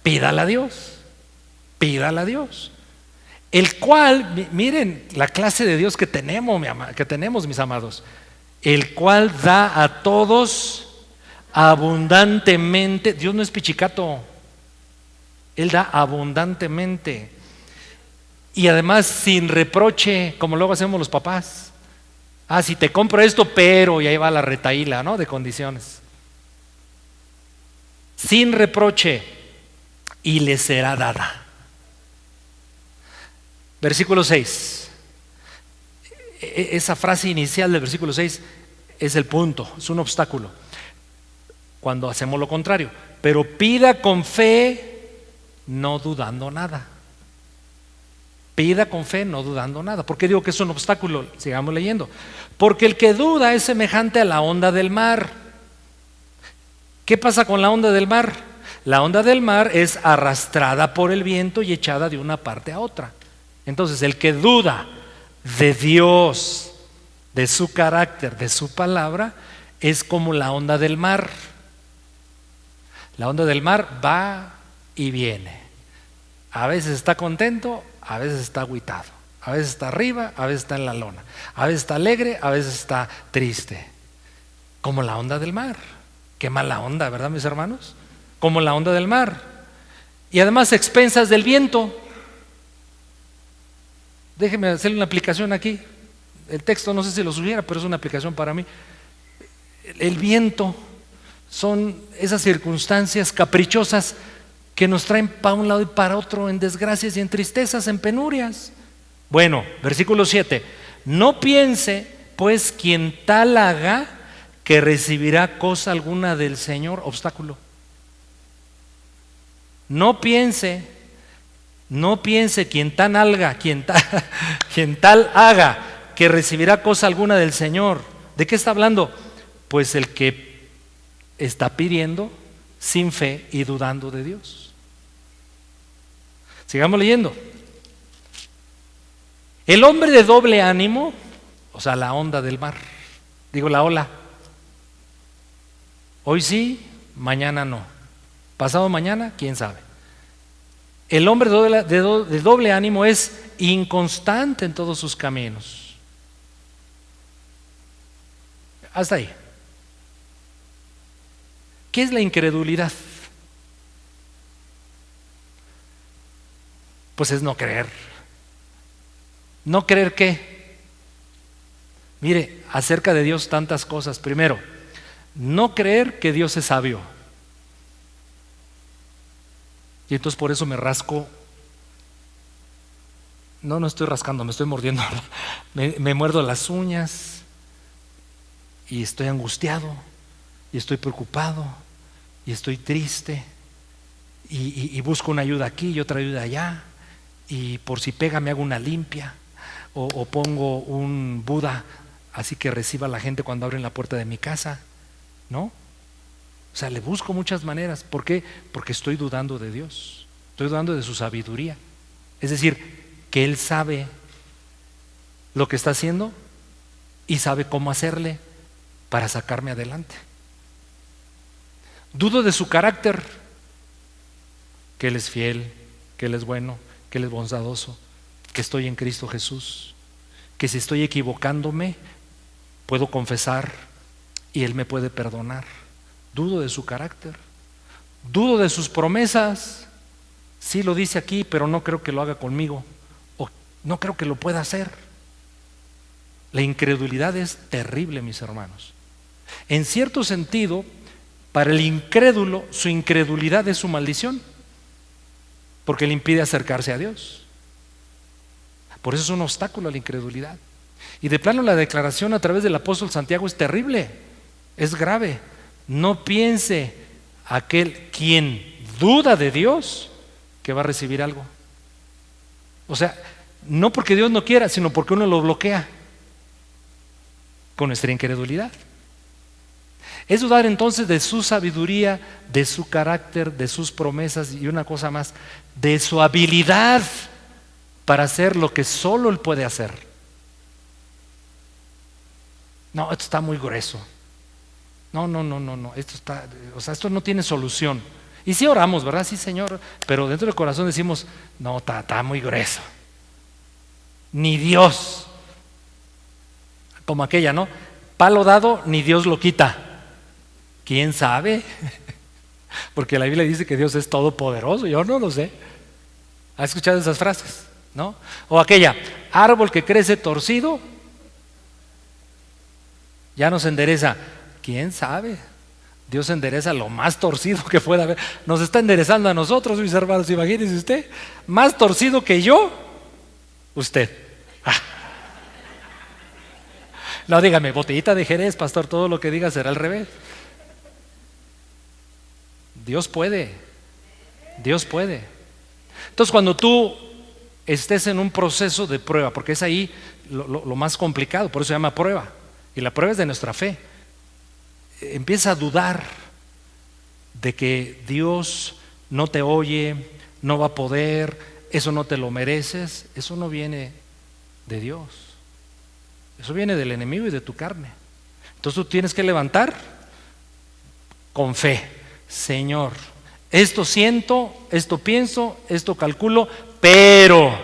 Speaker 1: pídala a Dios, pídala a Dios, el cual, miren la clase de Dios que tenemos, mis amados, el cual da a todos abundantemente. Dios no es pichicato, Él da abundantemente, y además sin reproche, como luego hacemos los papás. Si te compro esto, pero, y ahí va la retahíla, ¿no?, de condiciones. Sin reproche, y le será dada. Versículo 6. Esa frase inicial del versículo 6 es el punto, es un obstáculo cuando hacemos lo contrario. Pero pida con fe, no dudando nada. Pida con fe, no dudando nada. ¿Por qué digo que es un obstáculo? Sigamos leyendo. Porque el que duda es semejante a la onda del mar. ¿Qué pasa con la onda del mar? La onda del mar es arrastrada por el viento y echada de una parte a otra. Entonces, el que duda de Dios, de su carácter, de su palabra, es como la onda del mar. La onda del mar va y viene. A veces está contento, a veces está agüitado, a veces está arriba, a veces está en la lona, a veces está alegre, a veces está triste. Como la onda del mar. Qué mala onda, ¿verdad, mis hermanos? Como la onda del mar. Y además, expensas del viento. Déjeme hacerle una aplicación aquí. El texto no sé si lo sugiera, pero es una aplicación para mí. El viento son esas circunstancias caprichosas que nos traen para un lado y para otro, en desgracias y en tristezas, en penurias. Bueno, versículo 7. No piense pues quien tal haga que recibirá cosa alguna del Señor. Obstáculo. No piense quien tal haga que recibirá cosa alguna del Señor. ¿De qué está hablando? Pues el que está pidiendo sin fe y dudando de Dios. Sigamos leyendo. El hombre de doble ánimo, o sea, la onda del mar, digo la ola, hoy sí, mañana no, pasado mañana, quién sabe. El hombre de doble ánimo es inconstante en todos sus caminos. Hasta ahí. ¿Qué es la incredulidad? Pues es no creer. ¿No creer qué? Mire, acerca de Dios tantas cosas. Primero, no creer que Dios es sabio. Y entonces por eso me rasco. No estoy rascando, me estoy mordiendo. Me muerdo las uñas y estoy angustiado y estoy preocupado y estoy triste y busco una ayuda aquí y otra ayuda allá, y por si pega me hago una limpia o pongo un Buda así que reciba a la gente cuando abren la puerta de mi casa, ¿no? O sea, le busco muchas maneras. ¿Por qué? Porque estoy dudando de Dios, estoy dudando de su sabiduría. Es decir, que Él sabe lo que está haciendo y sabe cómo hacerle para sacarme adelante. Dudo de su carácter, que Él es fiel, que Él es bueno, que Él es bondadoso, que estoy en Cristo Jesús, que si estoy equivocándome puedo confesar y Él me puede perdonar. Dudo de su carácter, dudo de sus promesas. Sí lo dice aquí, pero no creo que lo haga conmigo, o no creo que lo pueda hacer. La incredulidad es terrible, mis hermanos. En cierto sentido, para el incrédulo, su incredulidad es su maldición, porque le impide acercarse a Dios. Por eso es un obstáculo a la incredulidad. Y de plano la declaración a través del apóstol Santiago es terrible, es grave. No piense aquel quien duda de Dios que va a recibir algo. O sea, no porque Dios no quiera, sino porque uno lo bloquea con nuestra incredulidad. Es dudar entonces de su sabiduría, de su carácter, de sus promesas y una cosa más, de su habilidad para hacer lo que solo Él puede hacer. No, esto está muy grueso. No, esto está, o sea, esto no tiene solución. Y sí oramos, ¿verdad? Sí, Señor, pero dentro del corazón decimos, no, está muy grueso. Ni Dios, como aquella, ¿no? Palo dado, ni Dios lo quita. ¿Quién sabe? Porque la Biblia dice que Dios es todopoderoso, yo no lo sé. ¿Has escuchado esas frases? ¿No? O aquella, árbol que crece torcido, ya no se endereza. ¿Quién sabe? Dios endereza lo más torcido que pueda haber. Nos está enderezando a nosotros, mis hermanos. Imagínense usted, más torcido que yo, usted. No, dígame, botellita de Jerez, pastor, todo lo que diga será al revés. Dios puede, Dios puede. Entonces, cuando tú estés en un proceso de prueba, porque es ahí lo más complicado, por eso se llama prueba, y la prueba es de nuestra fe, empieza a dudar de que Dios no te oye, no va a poder, eso no te lo mereces. Eso no viene de Dios, eso viene del enemigo y de tu carne. Entonces tú tienes que levantar con fe: Señor, esto siento, esto pienso, esto calculo, pero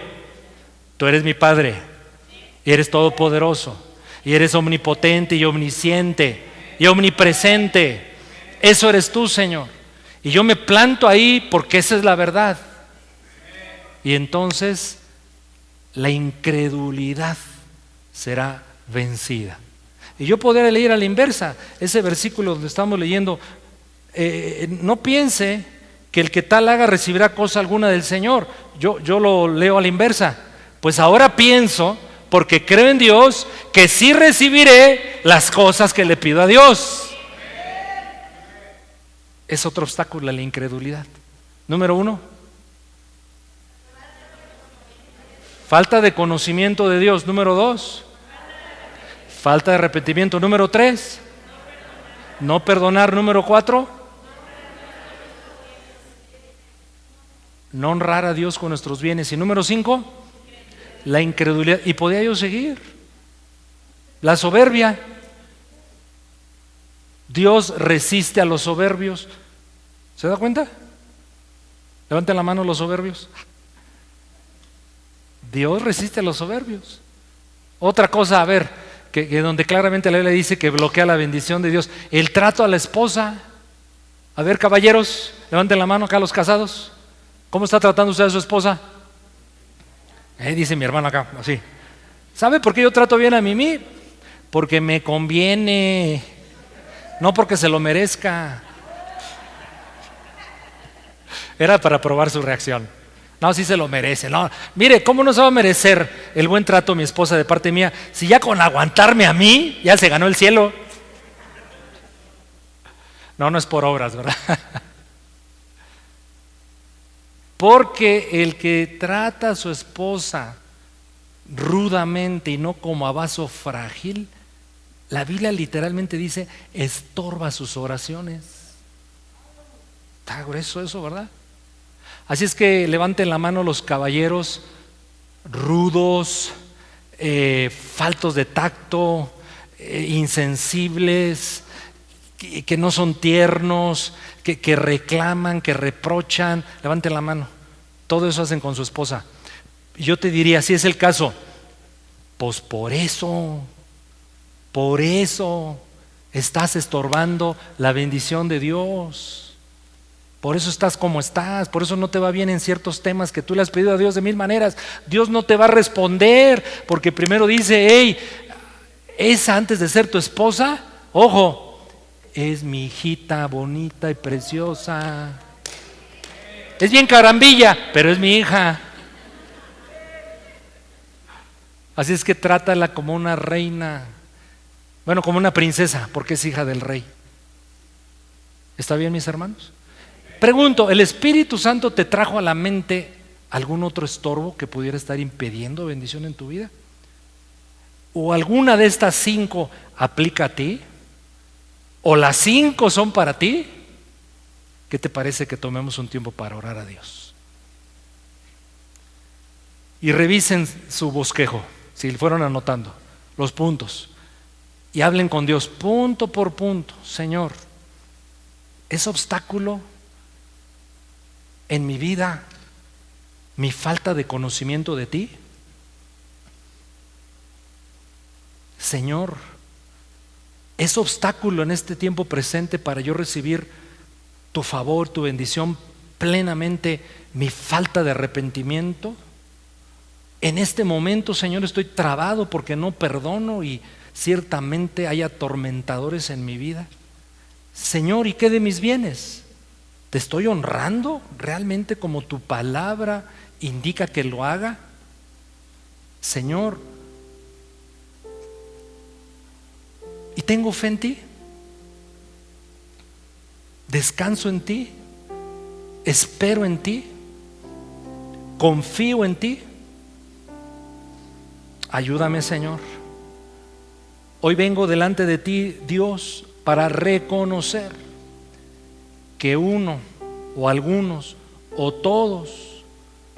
Speaker 1: tú eres mi Padre y eres todopoderoso y eres omnipotente y omnisciente y omnipresente. Eso eres tú, Señor, y yo me planto ahí porque esa es la verdad. Y entonces la incredulidad será vencida. Y yo podría leer a la inversa ese versículo donde estamos leyendo: no piense que el que tal haga recibirá cosa alguna del Señor. Yo lo leo a la inversa: pues ahora pienso, porque creo en Dios, que sí recibiré las cosas que le pido a Dios. Es otro obstáculo a la incredulidad. Número 1, falta de conocimiento de Dios. Número 2, falta de arrepentimiento. Número 3, no perdonar. Número 4, no honrar a Dios con nuestros bienes. Y número 5, la incredulidad. Y podía yo seguir. La soberbia. Dios resiste a los soberbios. ¿Se da cuenta? Levanten la mano los soberbios. Dios resiste a los soberbios. Otra cosa, a ver, que donde claramente la Biblia dice que bloquea la bendición de Dios: el trato a la esposa. A ver, caballeros, levanten la mano acá los casados. ¿Cómo está tratando usted a su esposa? Dice mi hermano acá, así. ¿Sabe por qué yo trato bien a Mimi? Porque me conviene, no porque se lo merezca. Era para probar su reacción. No, sí se lo merece. No, mire, ¿cómo no se va a merecer el buen trato mi esposa de parte mía si ya con aguantarme a mí ya se ganó el cielo? No es por obras, ¿verdad? Porque el que trata a su esposa rudamente y no como a vaso frágil, La Biblia literalmente dice, estorba sus oraciones. Está grueso eso, ¿verdad? Así es que levanten la mano los caballeros rudos, faltos de tacto, insensibles, que no son tiernos, que reclaman, que reprochan. Levanten la mano. Todo eso hacen con su esposa. Yo te diría, si es el caso, pues por eso estás estorbando la bendición de Dios. Por eso estás como estás, por eso no te va bien en ciertos temas que tú le has pedido a Dios de mil maneras. Dios no te va a responder, porque primero dice, hey, esa antes de ser tu esposa, ojo, es mi hijita bonita y preciosa. Es bien carambilla, pero es mi hija. Así es que trátala como una reina, bueno, como una princesa, porque es hija del rey. ¿Está bien, mis hermanos? Pregunto, ¿el Espíritu Santo te trajo a la mente algún otro estorbo que pudiera estar impidiendo bendición en tu vida? ¿O alguna de estas 5 aplica a ti? ¿O las 5 son para ti? ¿Qué te parece que tomemos un tiempo para orar a Dios? Y revisen su bosquejo, si fueron anotando los puntos, y hablen con Dios punto por punto. Señor, ¿es obstáculo en mi vida mi falta de conocimiento de ti? Señor, ¿es obstáculo en este tiempo presente para yo recibir tu favor, tu bendición plenamente mi falta de arrepentimiento? En este momento, Señor, estoy trabado porque no perdono y ciertamente hay atormentadores en mi vida. Señor, ¿y qué de mis bienes? ¿Te estoy honrando realmente como tu palabra indica que lo haga? Señor, ¿y tengo fe en ti? ¿Descanso en ti? ¿Espero en ti? ¿Confío en ti? Ayúdame, Señor. Hoy vengo delante de ti, Dios, para reconocer que uno o algunos o todos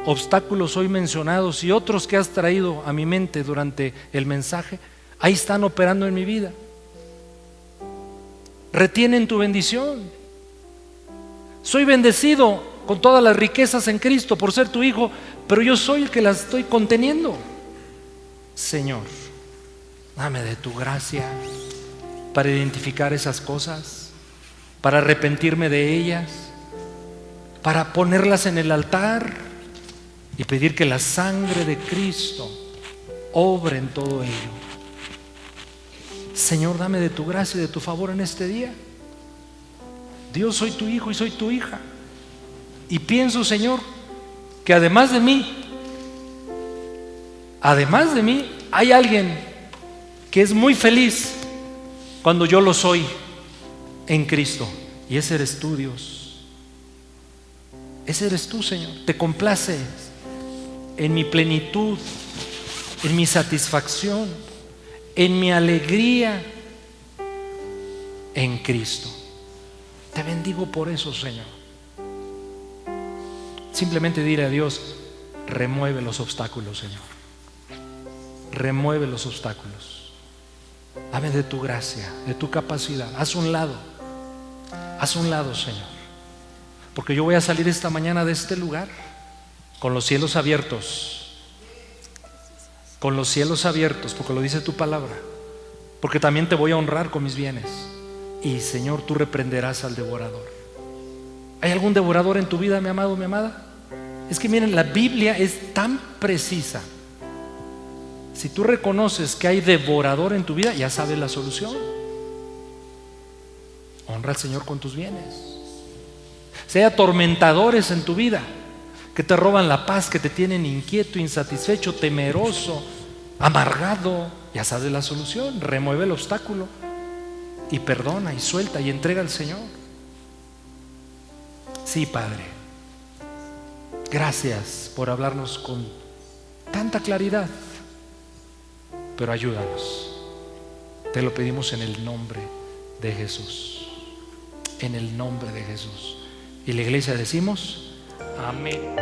Speaker 1: obstáculos hoy mencionados y otros que has traído a mi mente durante el mensaje, ahí están operando en mi vida. Retienen tu bendición. Soy bendecido con todas las riquezas en Cristo por ser tu hijo, pero yo soy el que las estoy conteniendo. Señor, dame de tu gracia para identificar esas cosas, para arrepentirme de ellas, para ponerlas en el altar y pedir que la sangre de Cristo obre en todo ello. Señor, dame de tu gracia y de tu favor en este día. Dios, soy tu hijo y soy tu hija, y pienso, Señor, que además de mí hay alguien que es muy feliz cuando yo lo soy en Cristo, y ese eres tú, Dios. Ese eres tú, Señor. Te complaces en mi plenitud, en mi satisfacción, en mi alegría en Cristo. Te bendigo por eso, Señor. Simplemente dile a Dios, remueve los obstáculos, Señor. Remueve los obstáculos. Dame de tu gracia, de tu capacidad. Haz un lado, Señor, porque yo voy a salir esta mañana de este lugar con los cielos abiertos, porque lo dice tu palabra, porque también te voy a honrar con mis bienes. Y Señor, tú reprenderás al devorador. ¿Hay algún devorador en tu vida, mi amado, mi amada? Es que miren, la Biblia es tan precisa. Si tú reconoces que hay devorador en tu vida, ya sabes la solución. Honra al Señor con tus bienes. Si hay atormentadores en tu vida que te roban la paz, que te tienen inquieto, insatisfecho, temeroso, amargado, ya sabes la solución. Remueve el obstáculo y perdona y suelta y entrega al Señor. Sí, Padre, gracias por hablarnos con tanta claridad, pero ayúdanos Te lo pedimos en el nombre de Jesús. En el nombre de Jesús. Y la iglesia decimos, amén.